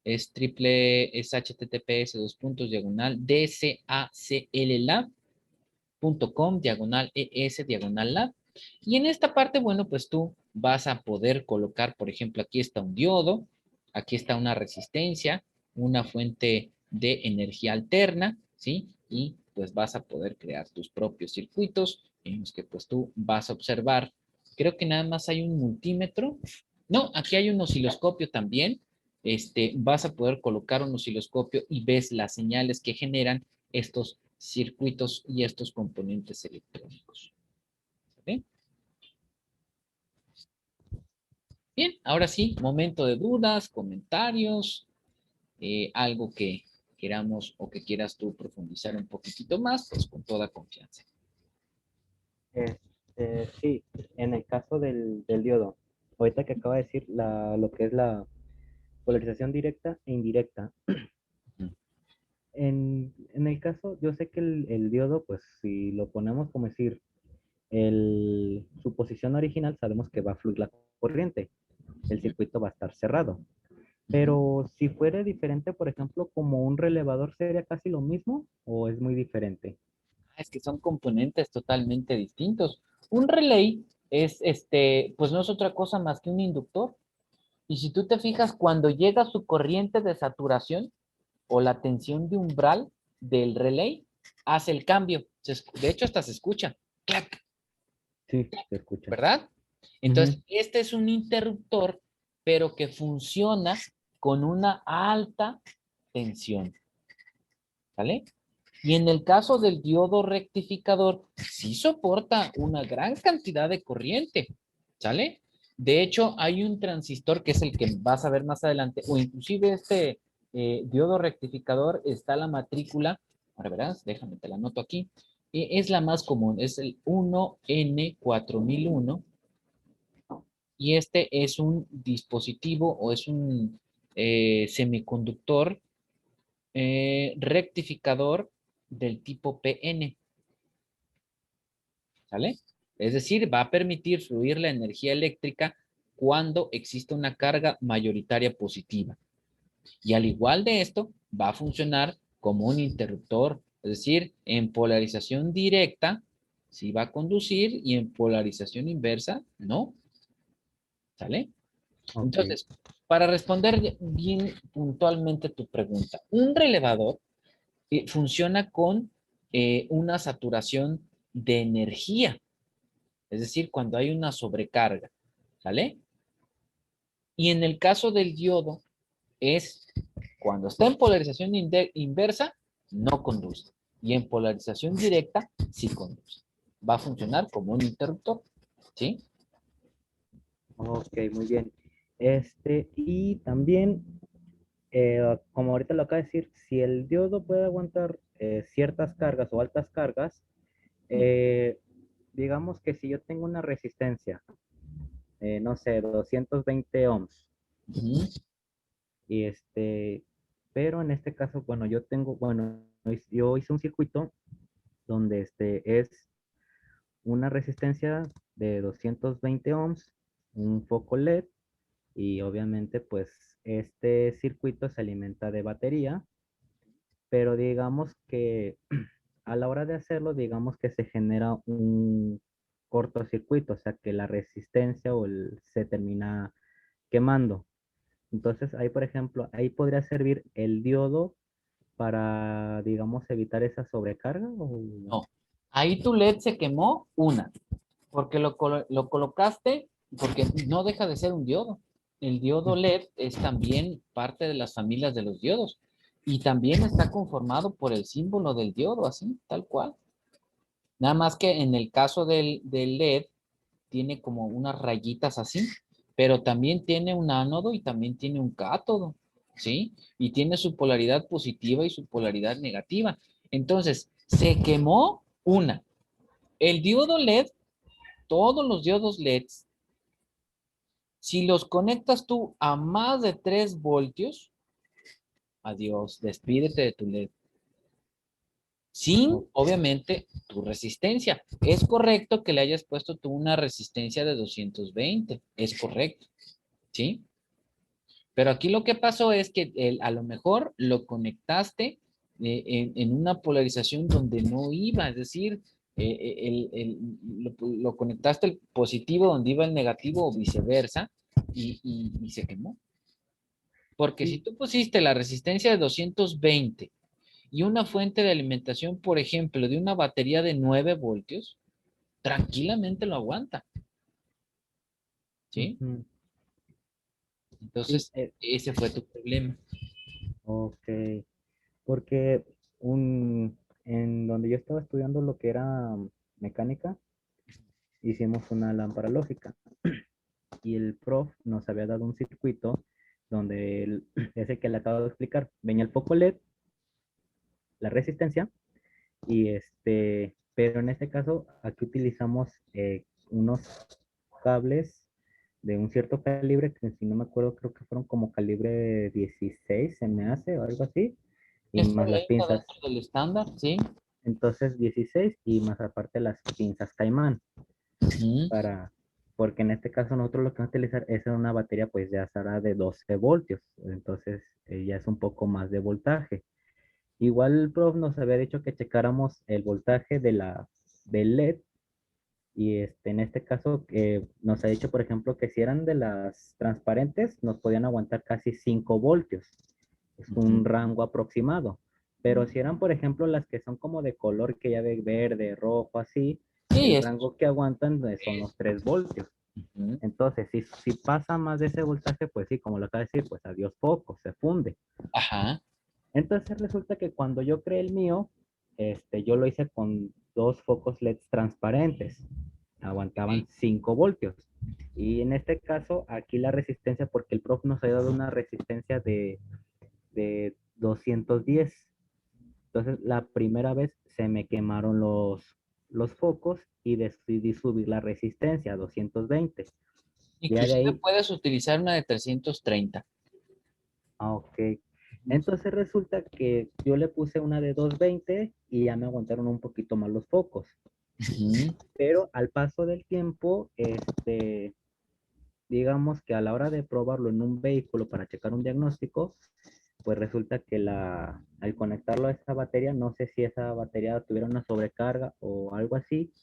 Es https dos puntos diagonal dcacllab.com diagonal es diagonal lab. Y en esta parte, bueno, pues tú vas a poder colocar, por ejemplo, aquí está un diodo, aquí está una resistencia, una fuente de energía alterna, ¿sí? Y pues vas a poder crear tus propios circuitos en los que pues tú vas a observar Creo que nada más hay un multímetro. No, aquí hay un osciloscopio también. Vas a poder colocar un osciloscopio y ves las señales que generan estos circuitos y estos componentes electrónicos. ¿Sí? Bien, ahora sí, momento de dudas, comentarios, algo que queramos o que quieras tú profundizar un poquitito más, pues con toda confianza. Sí, en el caso del diodo, ahorita que acaba de decir lo que es la polarización directa e indirecta. Ujú. En el caso, yo sé que el diodo, pues si lo ponemos como decir, su posición original, sabemos que va a fluir la corriente, el circuito va a estar cerrado. Ujú. Pero si fuera diferente, por ejemplo, como un relevador, ¿sería casi lo mismo o es muy diferente? Es que son componentes totalmente distintos. Un relay es, pues no es otra cosa más que un inductor. Y si tú te fijas, cuando llega su corriente de saturación o la tensión de umbral del relay, hace el cambio. De hecho, hasta se escucha. ¡Clac! Sí, se escucha. ¿Verdad? Ujú. Entonces, este es un interruptor, pero que funciona con una alta tensión. ¿Vale? Y en el caso del diodo rectificador, sí soporta una gran cantidad de corriente, ¿sale? De hecho, hay un transistor que es el que vas a ver más adelante, o inclusive este diodo rectificador está la matrícula, ahora verás, déjame te la anoto aquí, es la más común, es el 1N4001, y este es un dispositivo o es un semiconductor rectificador del tipo PN, ¿sale? Es decir, va a permitir fluir la energía eléctrica cuando existe una carga mayoritaria positiva. Y al igual de esto, va a funcionar como un interruptor, es decir, en polarización directa, sí va a conducir y en polarización inversa, no, ¿sale? Ok, Entonces, para responder bien puntualmente tu pregunta, un relevador funciona con una saturación de energía, es decir, cuando hay una sobrecarga, ¿sale? Y en el caso del diodo es cuando está en polarización inversa, no conduce. Y en polarización directa, sí conduce. Va a funcionar como un interruptor, ¿sí? ok, muy bien. Y también, como ahorita lo acaba de decir, si el diodo puede aguantar ciertas cargas o altas cargas, eh, digamos que si yo tengo una resistencia, no sé, 220 ohms, Ujú. y pero en este caso, bueno, yo hice un circuito donde es una resistencia de 220 ohms, un foco LED, y obviamente pues este circuito se alimenta de batería, pero digamos que a la hora de hacerlo, digamos que se genera un cortocircuito, o sea que la resistencia se termina quemando. Entonces ahí, por ejemplo, ahí podría servir el diodo para, digamos, evitar esa sobrecarga. No. Ahí tu LED se quemó una, porque lo colocaste, porque no deja de ser un diodo. El diodo LED es también parte de las familias de los diodos y también está conformado por el símbolo del diodo, así, tal cual. Nada más que en el caso del LED tiene como unas rayitas así, pero también tiene un ánodo y también tiene un cátodo, ¿sí? Y tiene su polaridad positiva y su polaridad negativa. Entonces, se quemó una. El diodo LED, todos los diodos LEDs, si los conectas tú a más de 3 voltios, adiós, despídete de tu LED. Sin, O- obviamente, tu resistencia. Es correcto que le hayas puesto tú una resistencia de 220. Es correcto, ¿sí? Pero aquí lo que pasó es que a lo mejor lo conectaste en una polarización donde no iba, es decir, lo conectaste el positivo donde iba el negativo o viceversa y se quemó. Porque si sí, tú pusiste la resistencia de 220 y una fuente de alimentación, por ejemplo, de una batería de 9 voltios, tranquilamente lo aguanta. ¿sí? Ujú. Sí, Entonces, ese fue tu problema. ok. Porque en donde yo estaba estudiando lo que era mecánica, hicimos una lámpara lógica y el prof nos había dado un circuito donde ese que le acabo de explicar, venía el foco LED, la resistencia y pero en este caso aquí utilizamos unos cables de un cierto calibre que si no me acuerdo creo que fueron como calibre 16 se me hace o algo así y Está más las bien, está pinzas. dentro del estándar, ¿sí? Entonces 16 y más aparte las pinzas Caimán Ujú. para, porque en este caso nosotros lo que vamos a utilizar es una batería pues ya será de 12 voltios, entonces ya es un poco más de voltaje. Igual el prof nos había dicho que checáramos el voltaje del LED y en este caso nos ha dicho por ejemplo que si eran de las transparentes nos podían aguantar casi 5 voltios, es Ujú. un rango aproximado. Pero si eran, por ejemplo, las que son como de color que ya ve verde, rojo, así, Sí, el es. rango que aguantan son los 3 voltios. Ujú. Entonces, si pasa más de ese voltaje, pues sí, como lo acaba de decir, pues adiós foco, se funde. Ajá. Entonces resulta que cuando yo creé el mío, yo lo hice con dos focos LED transparentes, aguantaban 5 voltios. Y en este caso, aquí la resistencia, porque el prof nos ha dado una resistencia de 210. Entonces, la primera vez se me quemaron los focos y decidí subir la resistencia a 220. Ya de Inclusive ahí, puedes utilizar una de 330. ok. Entonces resulta que yo le puse una de 220 y ya me aguantaron un poquito más los focos. Ujú. Pero al paso del tiempo, digamos que a la hora de probarlo en un vehículo para checar un diagnóstico, pues resulta que al conectarlo a esa batería, no sé si esa batería tuviera una sobrecarga o algo así,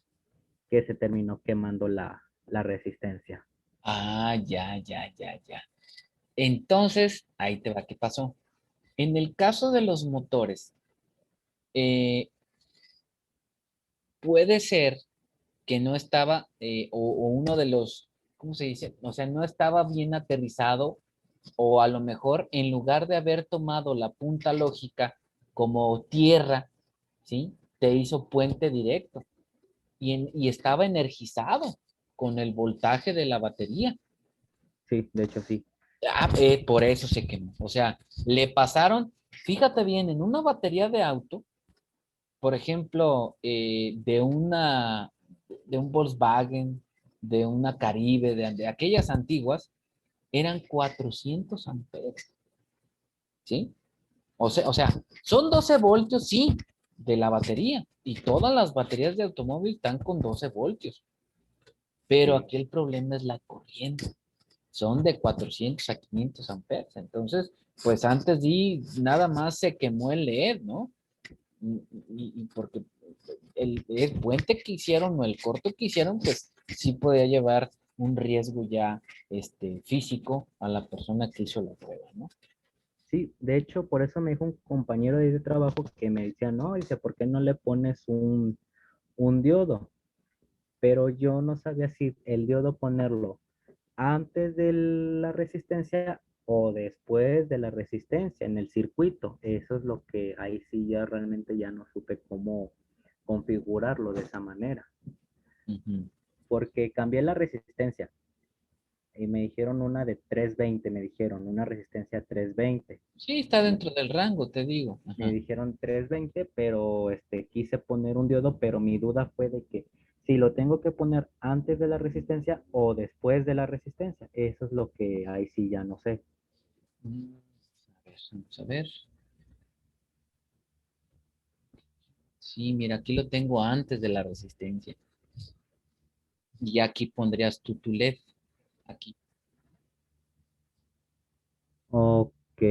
que se terminó quemando la resistencia. Ah, ya, ya, ya, ya. Entonces, ahí te va, ¿qué pasó? En el caso de los motores, eh, puede ser que no estaba, o uno de los, ¿cómo se dice? O sea, no estaba bien aterrizado, o a lo mejor en lugar de haber tomado la punta lógica como tierra, ¿sí? Te hizo puente directo y estaba energizado con el voltaje de la batería. Sí, de hecho sí. Ah, por eso se quemó. O sea, le pasaron, fíjate bien, en una batería de auto, por ejemplo, de un Volkswagen, de una Caribe, de aquellas antiguas, eran 400 amperes, ¿sí? O sea, son 12 voltios, sí, de la batería. Y todas las baterías de automóvil están con 12 voltios. Pero Sí. aquí el problema es la corriente. Son de 400 a 500 amperes. Entonces, pues antes di, nada más se quemó el LED, ¿no? Y porque el puente que hicieron o el corto que hicieron, pues sí podía llevar un riesgo ya físico a la persona que hizo la prueba, ¿no? Sí, de hecho, por eso me dijo un compañero de trabajo que me decía, no, dice, ¿por qué no le pones un diodo? Pero yo no sabía si el diodo ponerlo antes de la resistencia o después de la resistencia en el circuito. Eso es lo que ahí sí ya realmente ya no supe cómo configurarlo de esa manera, Ujú. porque cambié la resistencia y me dijeron una de 320, me dijeron una resistencia 320. Sí, está dentro del rango, te digo. Me Ajá. dijeron 320, pero quise poner un diodo, pero mi duda fue de que si lo tengo que poner antes de la resistencia o después de la resistencia. Eso es lo que ahí sí ya no sé. A ver, vamos a ver. Sí, mira, aquí lo tengo antes de la resistencia. Y aquí pondrías tú tu LED. Aquí, Ok,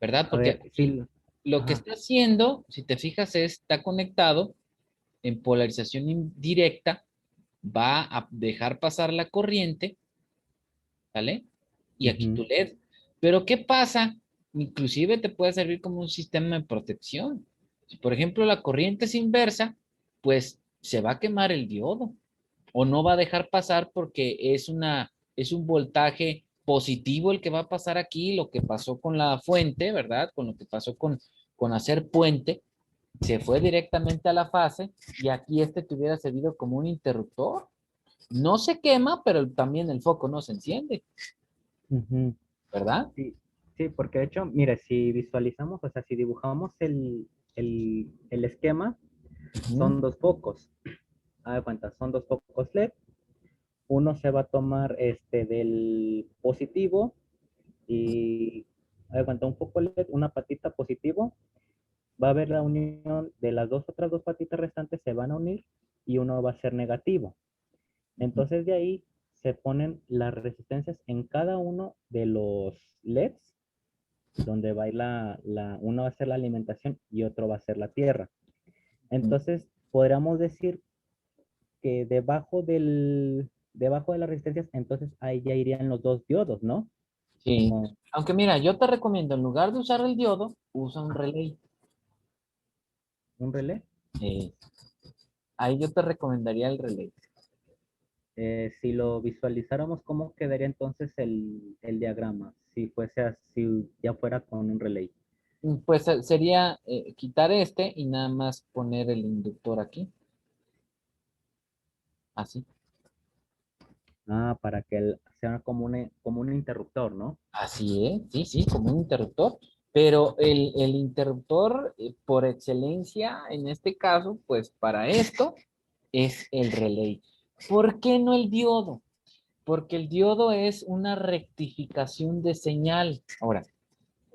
¿verdad? a Porque ver, aquí sí, lo que ajá, está haciendo, si te fijas, está conectado en polarización indirecta, va a dejar pasar la corriente, ¿vale? Y aquí tu ujú, LED. Pero ¿qué pasa? Inclusive te puede servir como un sistema de protección. Si, por ejemplo, la corriente es inversa, pues se va a quemar el diodo o no va a dejar pasar porque es una es un voltaje positivo el que va a pasar aquí, lo que pasó con la fuente, ¿verdad? Con lo que pasó con hacer puente, se fue directamente a la fase y aquí este te hubiera servido como un interruptor. No se quema, pero también el foco no se enciende, Ujú. ¿verdad? Sí, sí, porque de hecho, mire, si visualizamos, o sea, si dibujamos el esquema, Ujú. son dos focos. Haz de cuenta, son dos focos LED. Uno se va a tomar del positivo y haz de cuenta, un foco LED, una patita positivo, va a haber la unión de las otras dos patitas restantes, se van a unir y uno va a ser negativo. Entonces de ahí se ponen las resistencias en cada uno de los LEDs, donde va a ir uno va a ser la alimentación y otro va a ser la tierra. Entonces podríamos decir que debajo de las resistencias, entonces ahí ya irían los dos diodos, ¿no? Sí. O Aunque mira, yo te recomiendo, en lugar de usar el diodo, usa un relay. un relé. Eh, ahí yo te recomendaría el relay. Si lo visualizáramos, ¿cómo quedaría entonces el diagrama? Si fuese así, ya fuera con un relay. Pues sería quitar este y nada más poner el inductor aquí, así. Ah, para que sea como un interruptor, ¿no? Así es, sí, sí, como un interruptor. Pero el interruptor por excelencia, en este caso, pues para esto, es el relay. ¿Por qué no el diodo? Porque el diodo es una rectificación de señal. Ahora,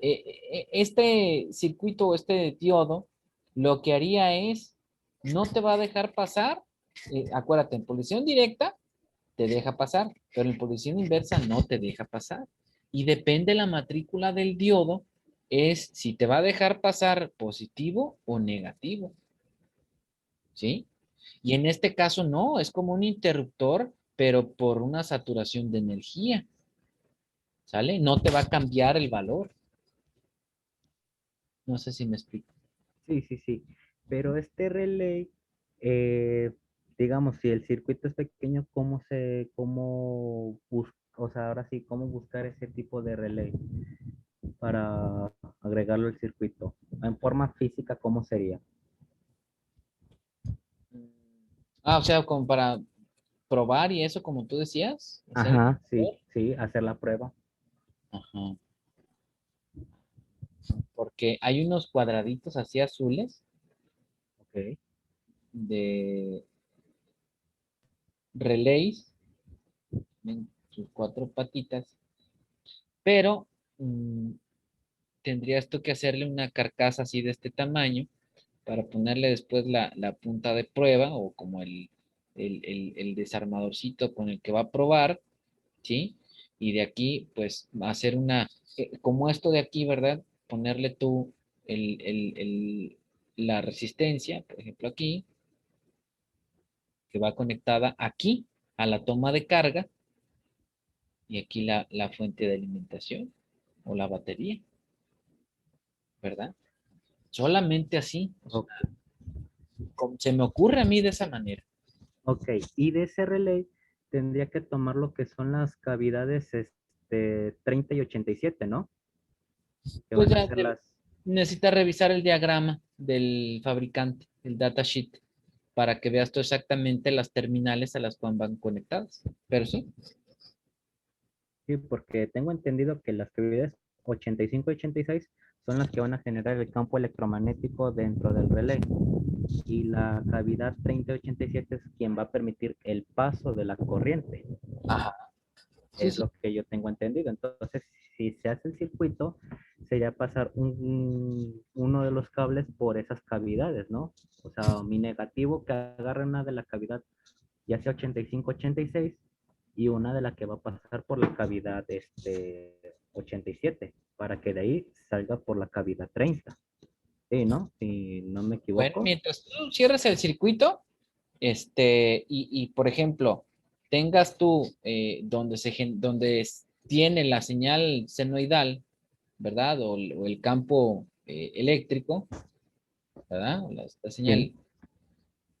este circuito o este diodo lo que haría es, no te va a dejar pasar, acuérdate, en posición directa te deja pasar, pero en posición inversa no te deja pasar. Y depende la matrícula del diodo, es si te va a dejar pasar positivo o negativo, ¿sí? Y en este caso no, es como un interruptor, pero por una saturación de energía, ¿sale? No te va a cambiar el valor. No sé si me explico. Sí, sí, sí. Pero este relay, eh, digamos, si el circuito es pequeño, o sea, ahora sí, cómo buscar ese tipo de relay para agregarlo al circuito? En forma física, ¿cómo sería? Ah, o sea, como para probar y eso, como tú decías, hacer el Ajá, sí, valor. sí, hacer la prueba. Ajá. Porque hay unos cuadraditos así azules Ok. de relays en sus cuatro patitas, pero tendrías tú que hacerle una carcasa así de este tamaño para ponerle después la punta de prueba o como el desarmadorcito con el que va a probar, ¿sí? Y de aquí, pues, hacer como esto de aquí, ¿verdad? Ponerle tú el, el- el- la resistencia, por ejemplo, aquí, que va conectada aquí a la toma de carga y aquí la fuente de alimentación o la batería, ¿verdad? Solamente así, o sea, Ok, se me ocurre a mí de esa manera. ok. Y de ese relay tendría que tomar lo que son las cavidades 30 y 87, ¿no? Que Pues van a ya ser las... necesitas revisar el diagrama del fabricante, el datasheet, para que veas tú exactamente las terminales a las cuales van conectadas. Pero sí, Sí, porque tengo entendido que las cavidades 85 y 86 son las que van a generar el campo electromagnético dentro del relé. Y la cavidad 3087 es quien va a permitir el paso de la corriente. ajá, sí, Es sí. lo que yo tengo entendido. Entonces, si se hace el circuito, sería pasar uno de los cables por esas cavidades, ¿no? O sea, mi negativo que agarre una de la cavidad, ya sea 85-86, y una de la que va a pasar por la cavidad 87, para que de ahí salga por la cavidad 30. Sí, ¿no? Si no me Bueno, equivoco. mientras tú cierres el circuito, por ejemplo, tengas tú donde tiene la señal senoidal, ¿verdad? O el campo eléctrico, ¿verdad? La Sí. señal.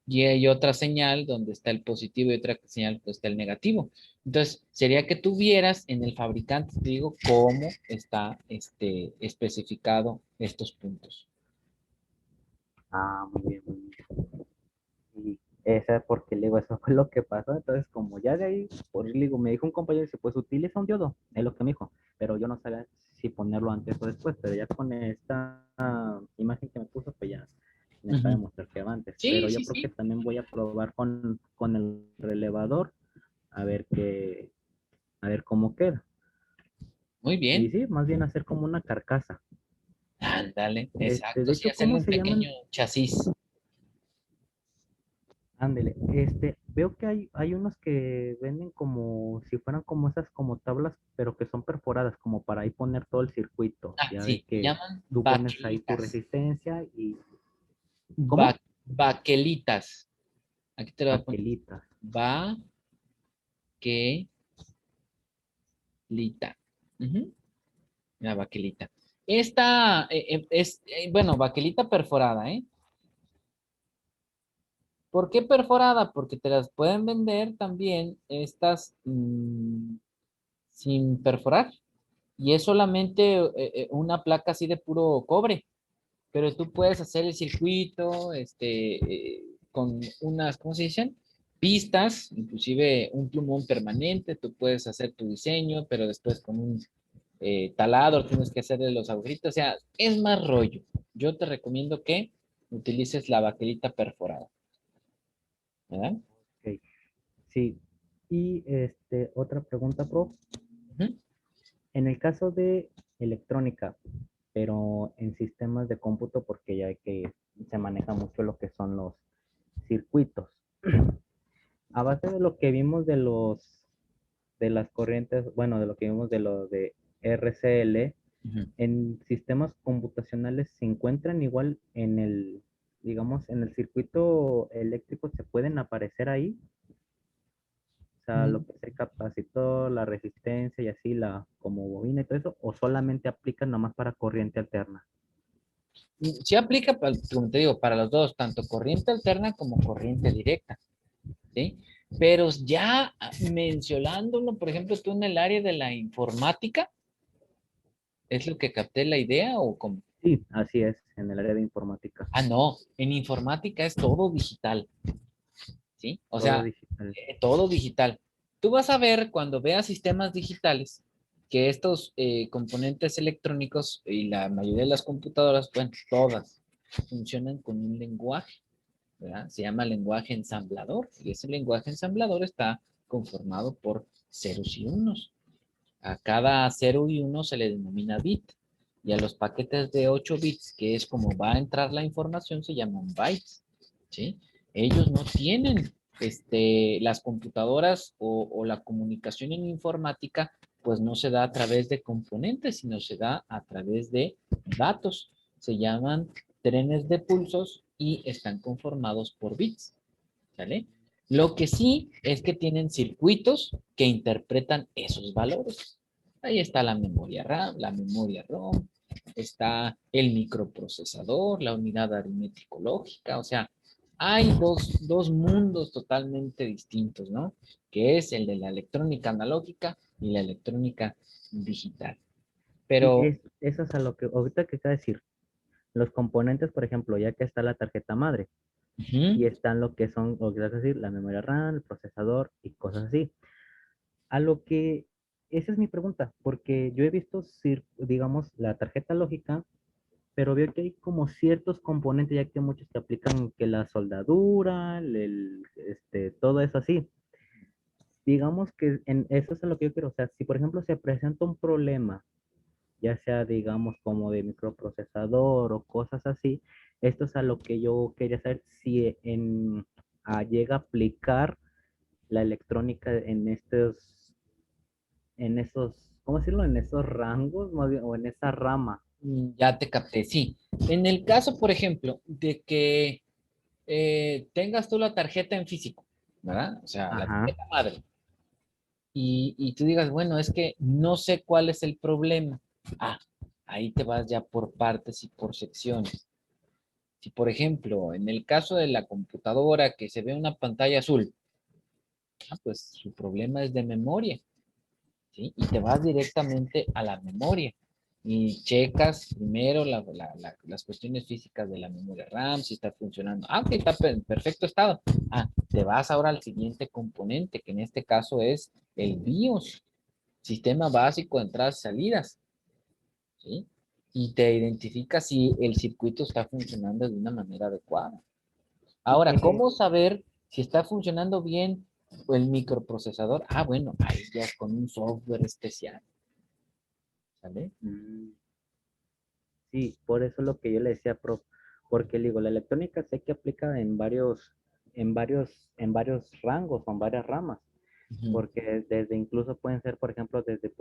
y hay otra señal donde está el positivo y otra señal donde está el negativo. Entonces, sería que tú vieras en el fabricante, te digo, cómo está especificado estos puntos. Ah, muy bien, muy bien. Y esa es porque le digo, eso fue lo que pasó. Entonces, como ya de ahí, por le digo, me dijo un compañero, dice, pues utiliza un diodo, es lo que me dijo. Pero yo no sabía si ponerlo antes o después, pero ya con esta imagen que me puso, pues ya me acaba de Ujú. mostrar que va antes. Sí, Pero yo sí, creo que sí. también voy a probar con el relevador, a ver qué, a ver cómo queda. Muy Y bien. sí, más bien hacer como una carcasa. Ándale, De exacto. Sí, hecho, hacerle ¿cómo un se pequeño llaman? chasis. Ándele, veo que hay unos que venden como si fueran como esas como tablas, pero que son perforadas, como para ahí poner todo el circuito. Ah, Ya ves sí, se que llaman tú pones ahí tu baquelitas. resistencia y, ¿cómo? Baquelitas. Aquí te lo voy a poner. Baquelitas. Baquelita. Ujú. La baquelita. Esta bueno, baquelita perforada, ¿eh? ¿Por qué perforada? Porque te las pueden vender también estas sin perforar. Y es solamente una placa así de puro cobre. Pero tú puedes hacer el circuito con unas, ¿cómo se dicen? Pistas, inclusive un plumón permanente. Tú puedes hacer tu diseño, pero después con un taladro tienes que hacerle los agujeritos. O sea, es más rollo. Yo te recomiendo que utilices la baquelita perforada. ¿Verdad? Ok, sí. Y otra pregunta, prof. Ujú. En el caso de electrónica, pero en sistemas de cómputo, porque ya que se maneja mucho lo que son los circuitos. A base de lo que vimos de las corrientes, bueno, de lo que vimos de lo de RCL, Ujú. en sistemas computacionales se encuentran igual en el, digamos, en el circuito eléctrico, se pueden aparecer ahí, o sea, lo Mm, que es el capacitor, la resistencia y así, la como bobina y todo eso, o solamente aplican nomás para corriente alterna. sí aplica, como te digo, para los dos, tanto corriente alterna como corriente directa, ¿sí? Pero ya mencionándolo, por ejemplo, tú en el área de la informática, ¿es lo que capté la idea o cómo? Sí, así es, en el área de informática, Ah, no, en informática es todo digital, ¿sí? O todo sea, digital. todo digital. Tú vas a ver cuando veas sistemas digitales que estos componentes electrónicos y la mayoría de las computadoras, bueno, todas funcionan con un lenguaje, ¿verdad? Se llama lenguaje ensamblador y ese lenguaje ensamblador está conformado por ceros y unos. A cada 0 y 1 se le denomina bit y a los paquetes de 8 bits, que es como va a entrar la información, se llaman bytes, ¿sí? Ellos no tienen las computadoras o la comunicación en informática, pues no se da a través de componentes, sino se da a través de datos. Se llaman trenes de pulsos y están conformados por bits, ¿sale? Lo que sí es que tienen circuitos que interpretan esos valores. Ahí está la memoria RAM, la memoria ROM, está el microprocesador, la unidad aritmético-lógica, o sea, hay dos mundos totalmente distintos, ¿no? Que es el de la electrónica analógica y la electrónica digital. Sí, Pero, eso es a lo que ahorita que acaba de decir. Los componentes, por ejemplo, ya que está la tarjeta madre y ujú, están lo que son, lo que vas a decir, la memoria RAM, el procesador y cosas así. A lo que, esa es mi pregunta, porque yo he visto, digamos, la tarjeta lógica, pero veo que hay como ciertos componentes, ya que muchos que aplican que la soldadura, todo eso así. Digamos que eso es a lo que yo quiero, o sea, si por ejemplo se presenta un problema ya sea, digamos, como de microprocesador o cosas así. Esto es a lo que yo quería saber si llega a aplicar la electrónica en esos, ¿cómo decirlo? En esos rangos más bien, o en esa rama. ya te capté, sí. En el caso, por ejemplo, de que tengas tú la tarjeta en físico, ¿verdad? O sea, la Ajá. tarjeta madre. Y tú digas, bueno, es que no sé cuál es el problema. Ah, ahí te vas ya por partes y por secciones. Si, por ejemplo, en el caso de la computadora que se ve una pantalla azul, pues su problema es de memoria, ¿sí? Y te vas directamente a la memoria y checas primero las cuestiones físicas de la memoria RAM, si está funcionando. Ah, ok, está en perfecto estado. Ah, te vas ahora al siguiente componente, que en este caso es el BIOS, sistema básico de entradas y salidas, ¿sí? Y te identifica si el circuito está funcionando de una manera adecuada. Ahora, ¿cómo saber si está funcionando bien el microprocesador? Ah, bueno, ahí ya es con un software especial, ¿sale? Mm, sí, por eso lo que yo le decía, prof, porque le digo, la electrónica sé que aplica en varios rangos o en varias ramas, Ujú. porque desde incluso pueden ser, por ejemplo, desde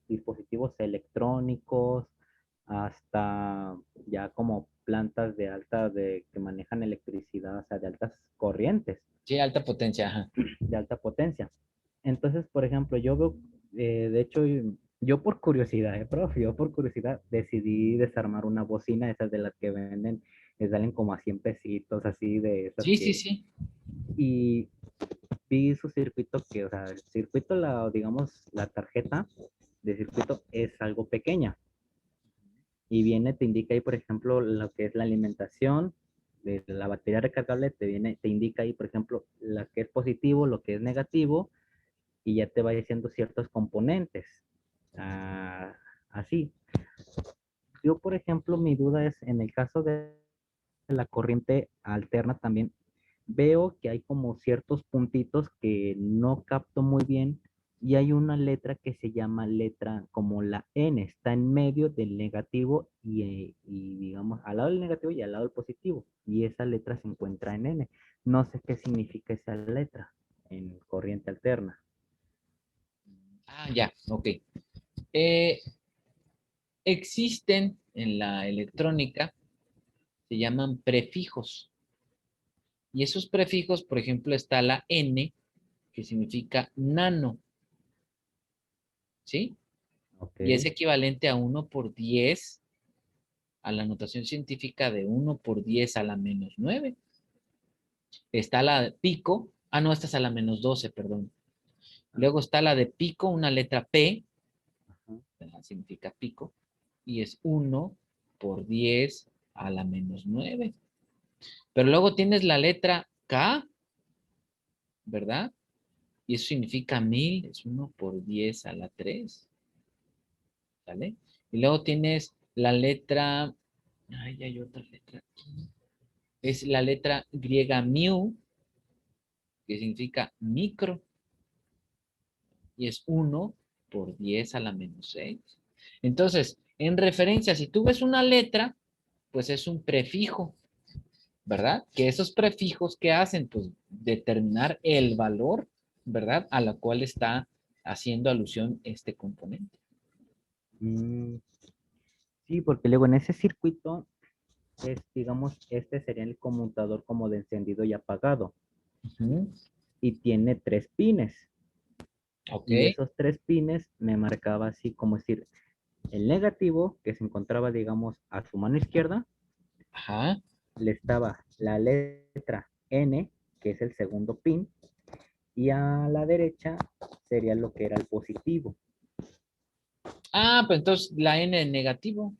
dispositivos electrónicos hasta ya como plantas que manejan electricidad, o sea, de altas corrientes, Sí, alta potencia, ajá. de alta potencia. Entonces, por ejemplo, yo veo, de hecho, yo por curiosidad, profe, yo por curiosidad decidí desarmar una bocina, esas de las que venden, que salen como a 100 pesitos, así de esas Sí, sí, que, sí. y vi su circuito que, o sea, el circuito, digamos, la tarjeta de circuito es algo pequeña y viene, te indica ahí, por ejemplo, lo que es la alimentación de la batería recargable, te indica ahí, por ejemplo, la que es positivo, lo que es negativo, y ya te va diciendo ciertos componentes. Ah, así. Yo, por ejemplo, mi duda es en el caso de la corriente alterna también, veo que hay como ciertos puntitos que no capto muy bien y hay una letra que se llama letra como la N, está en medio del negativo y digamos al lado del negativo y al lado del positivo y esa letra se encuentra en N. No sé qué significa esa letra en corriente alterna. Ah, ya, ok. Eh, existen en la electrónica, se llaman prefijos. Y esos prefijos, por ejemplo, está la N, que significa nano, ¿sí? Ok. Y es equivalente a 1 por 10 a la notación científica de 1 por 10 a la -9. Está la de pico, no, esta es a la -12, perdón. Luego está la de pico, una letra P, Ajá. significa pico, y es 1 por 10 a la -9. Pero luego tienes la letra K, ¿verdad? Y eso significa 1000, es 1 por 10 a la 3, ¿sale? Y luego tienes la letra, ay, hay otra letra aquí. Es la letra griega mu, que significa micro, y es 1 por 10 a la -6. Entonces, en referencia, si tú ves una letra, pues es un prefijo, ¿verdad? Que esos prefijos, ¿qué hacen? Pues determinar el valor, ¿verdad? A la cual está haciendo alusión este componente. Mm, sí, porque luego en ese circuito digamos, este sería el conmutador como de encendido y apagado Ujú. y tiene 3 pines. Ok, Y esos 3 pines me marcaba así como decir, el negativo que se encontraba, digamos, a su mano izquierda, ajá. le estaba la letra N, que es el segundo pin, y a la derecha sería lo que era el positivo. Pues entonces la N es negativo.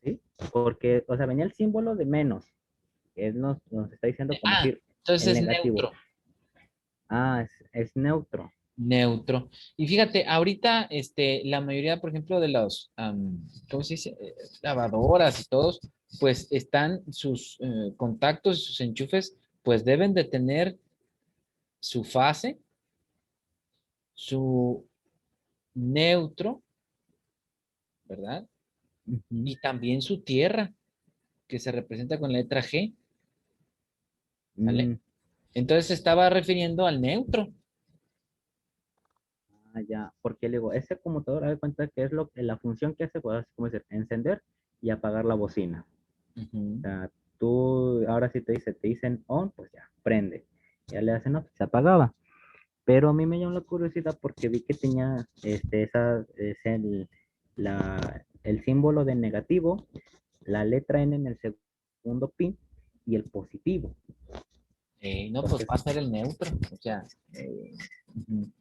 ¿Sí? Porque, o sea, venía el símbolo de menos. Él nos está diciendo como decir Entonces el es negativo. neutro. Es neutro. Neutro. Y fíjate, ahorita, la mayoría, por ejemplo, de los, ¿cómo se dice? Lavadoras y todos, pues están sus contactos y sus enchufes, pues deben de tener su fase, su neutro, ¿verdad? Ujú. Y también su tierra, que se representa con la letra G, ¿vale? Mm, Entonces se estaba refiriendo al neutro. ya, porque le digo, ese conmutador, haz de cuenta que es la función que hace, pues, como decir, encender y apagar la bocina. O Ujú. sea, tú, ahora sí te dicen on, pues ya, prende. Ya le hacen off, se apagaba. Pero a mí me llamó la curiosidad porque vi que tenía, es el símbolo de negativo, la letra N en el segundo pin y el positivo. No, pues va a ser el neutro. O sea, ujú.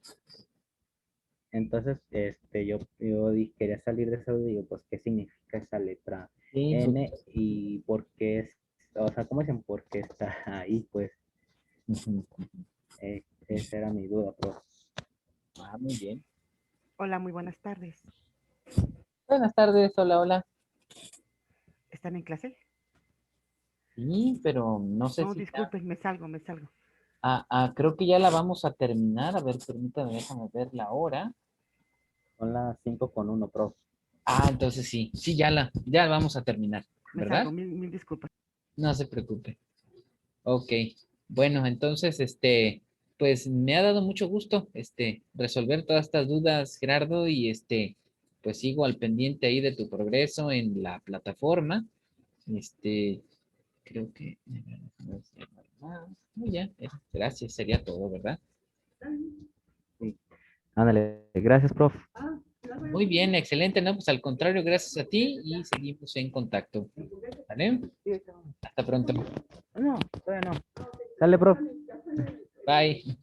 Entonces, quería salir de esa duda y digo, pues, ¿qué significa esa letra Sí, N y por qué es, o sea, ¿cómo dicen? ¿Por qué está ahí? Pues, ujú. esa era mi duda, profe. Ah, muy bien. Hola, muy buenas tardes. Buenas tardes, hola, hola. ¿Están en clase? Sí, pero no sé No, si ya. disculpen, me salgo, me salgo. Creo que ya la vamos a terminar. A ver, permítame, déjame ver la hora. Son las 5:01, profe. Entonces sí, sí, ya vamos a terminar, Me salgo, ¿verdad? mil disculpas. No se preocupe. Ok. Bueno, entonces, pues me ha dado mucho gusto, resolver todas estas dudas, Gerardo, y pues sigo al pendiente ahí de tu progreso en la plataforma. Este, creo que, muy bien, gracias, sería todo, ¿verdad? Sí. Ándale, gracias, profe. Muy bien, excelente, ¿no? Pues al contrario, gracias a ti y seguimos en contacto. ¿Vale? Hasta pronto. No, todavía no. Sale, profe. Bye.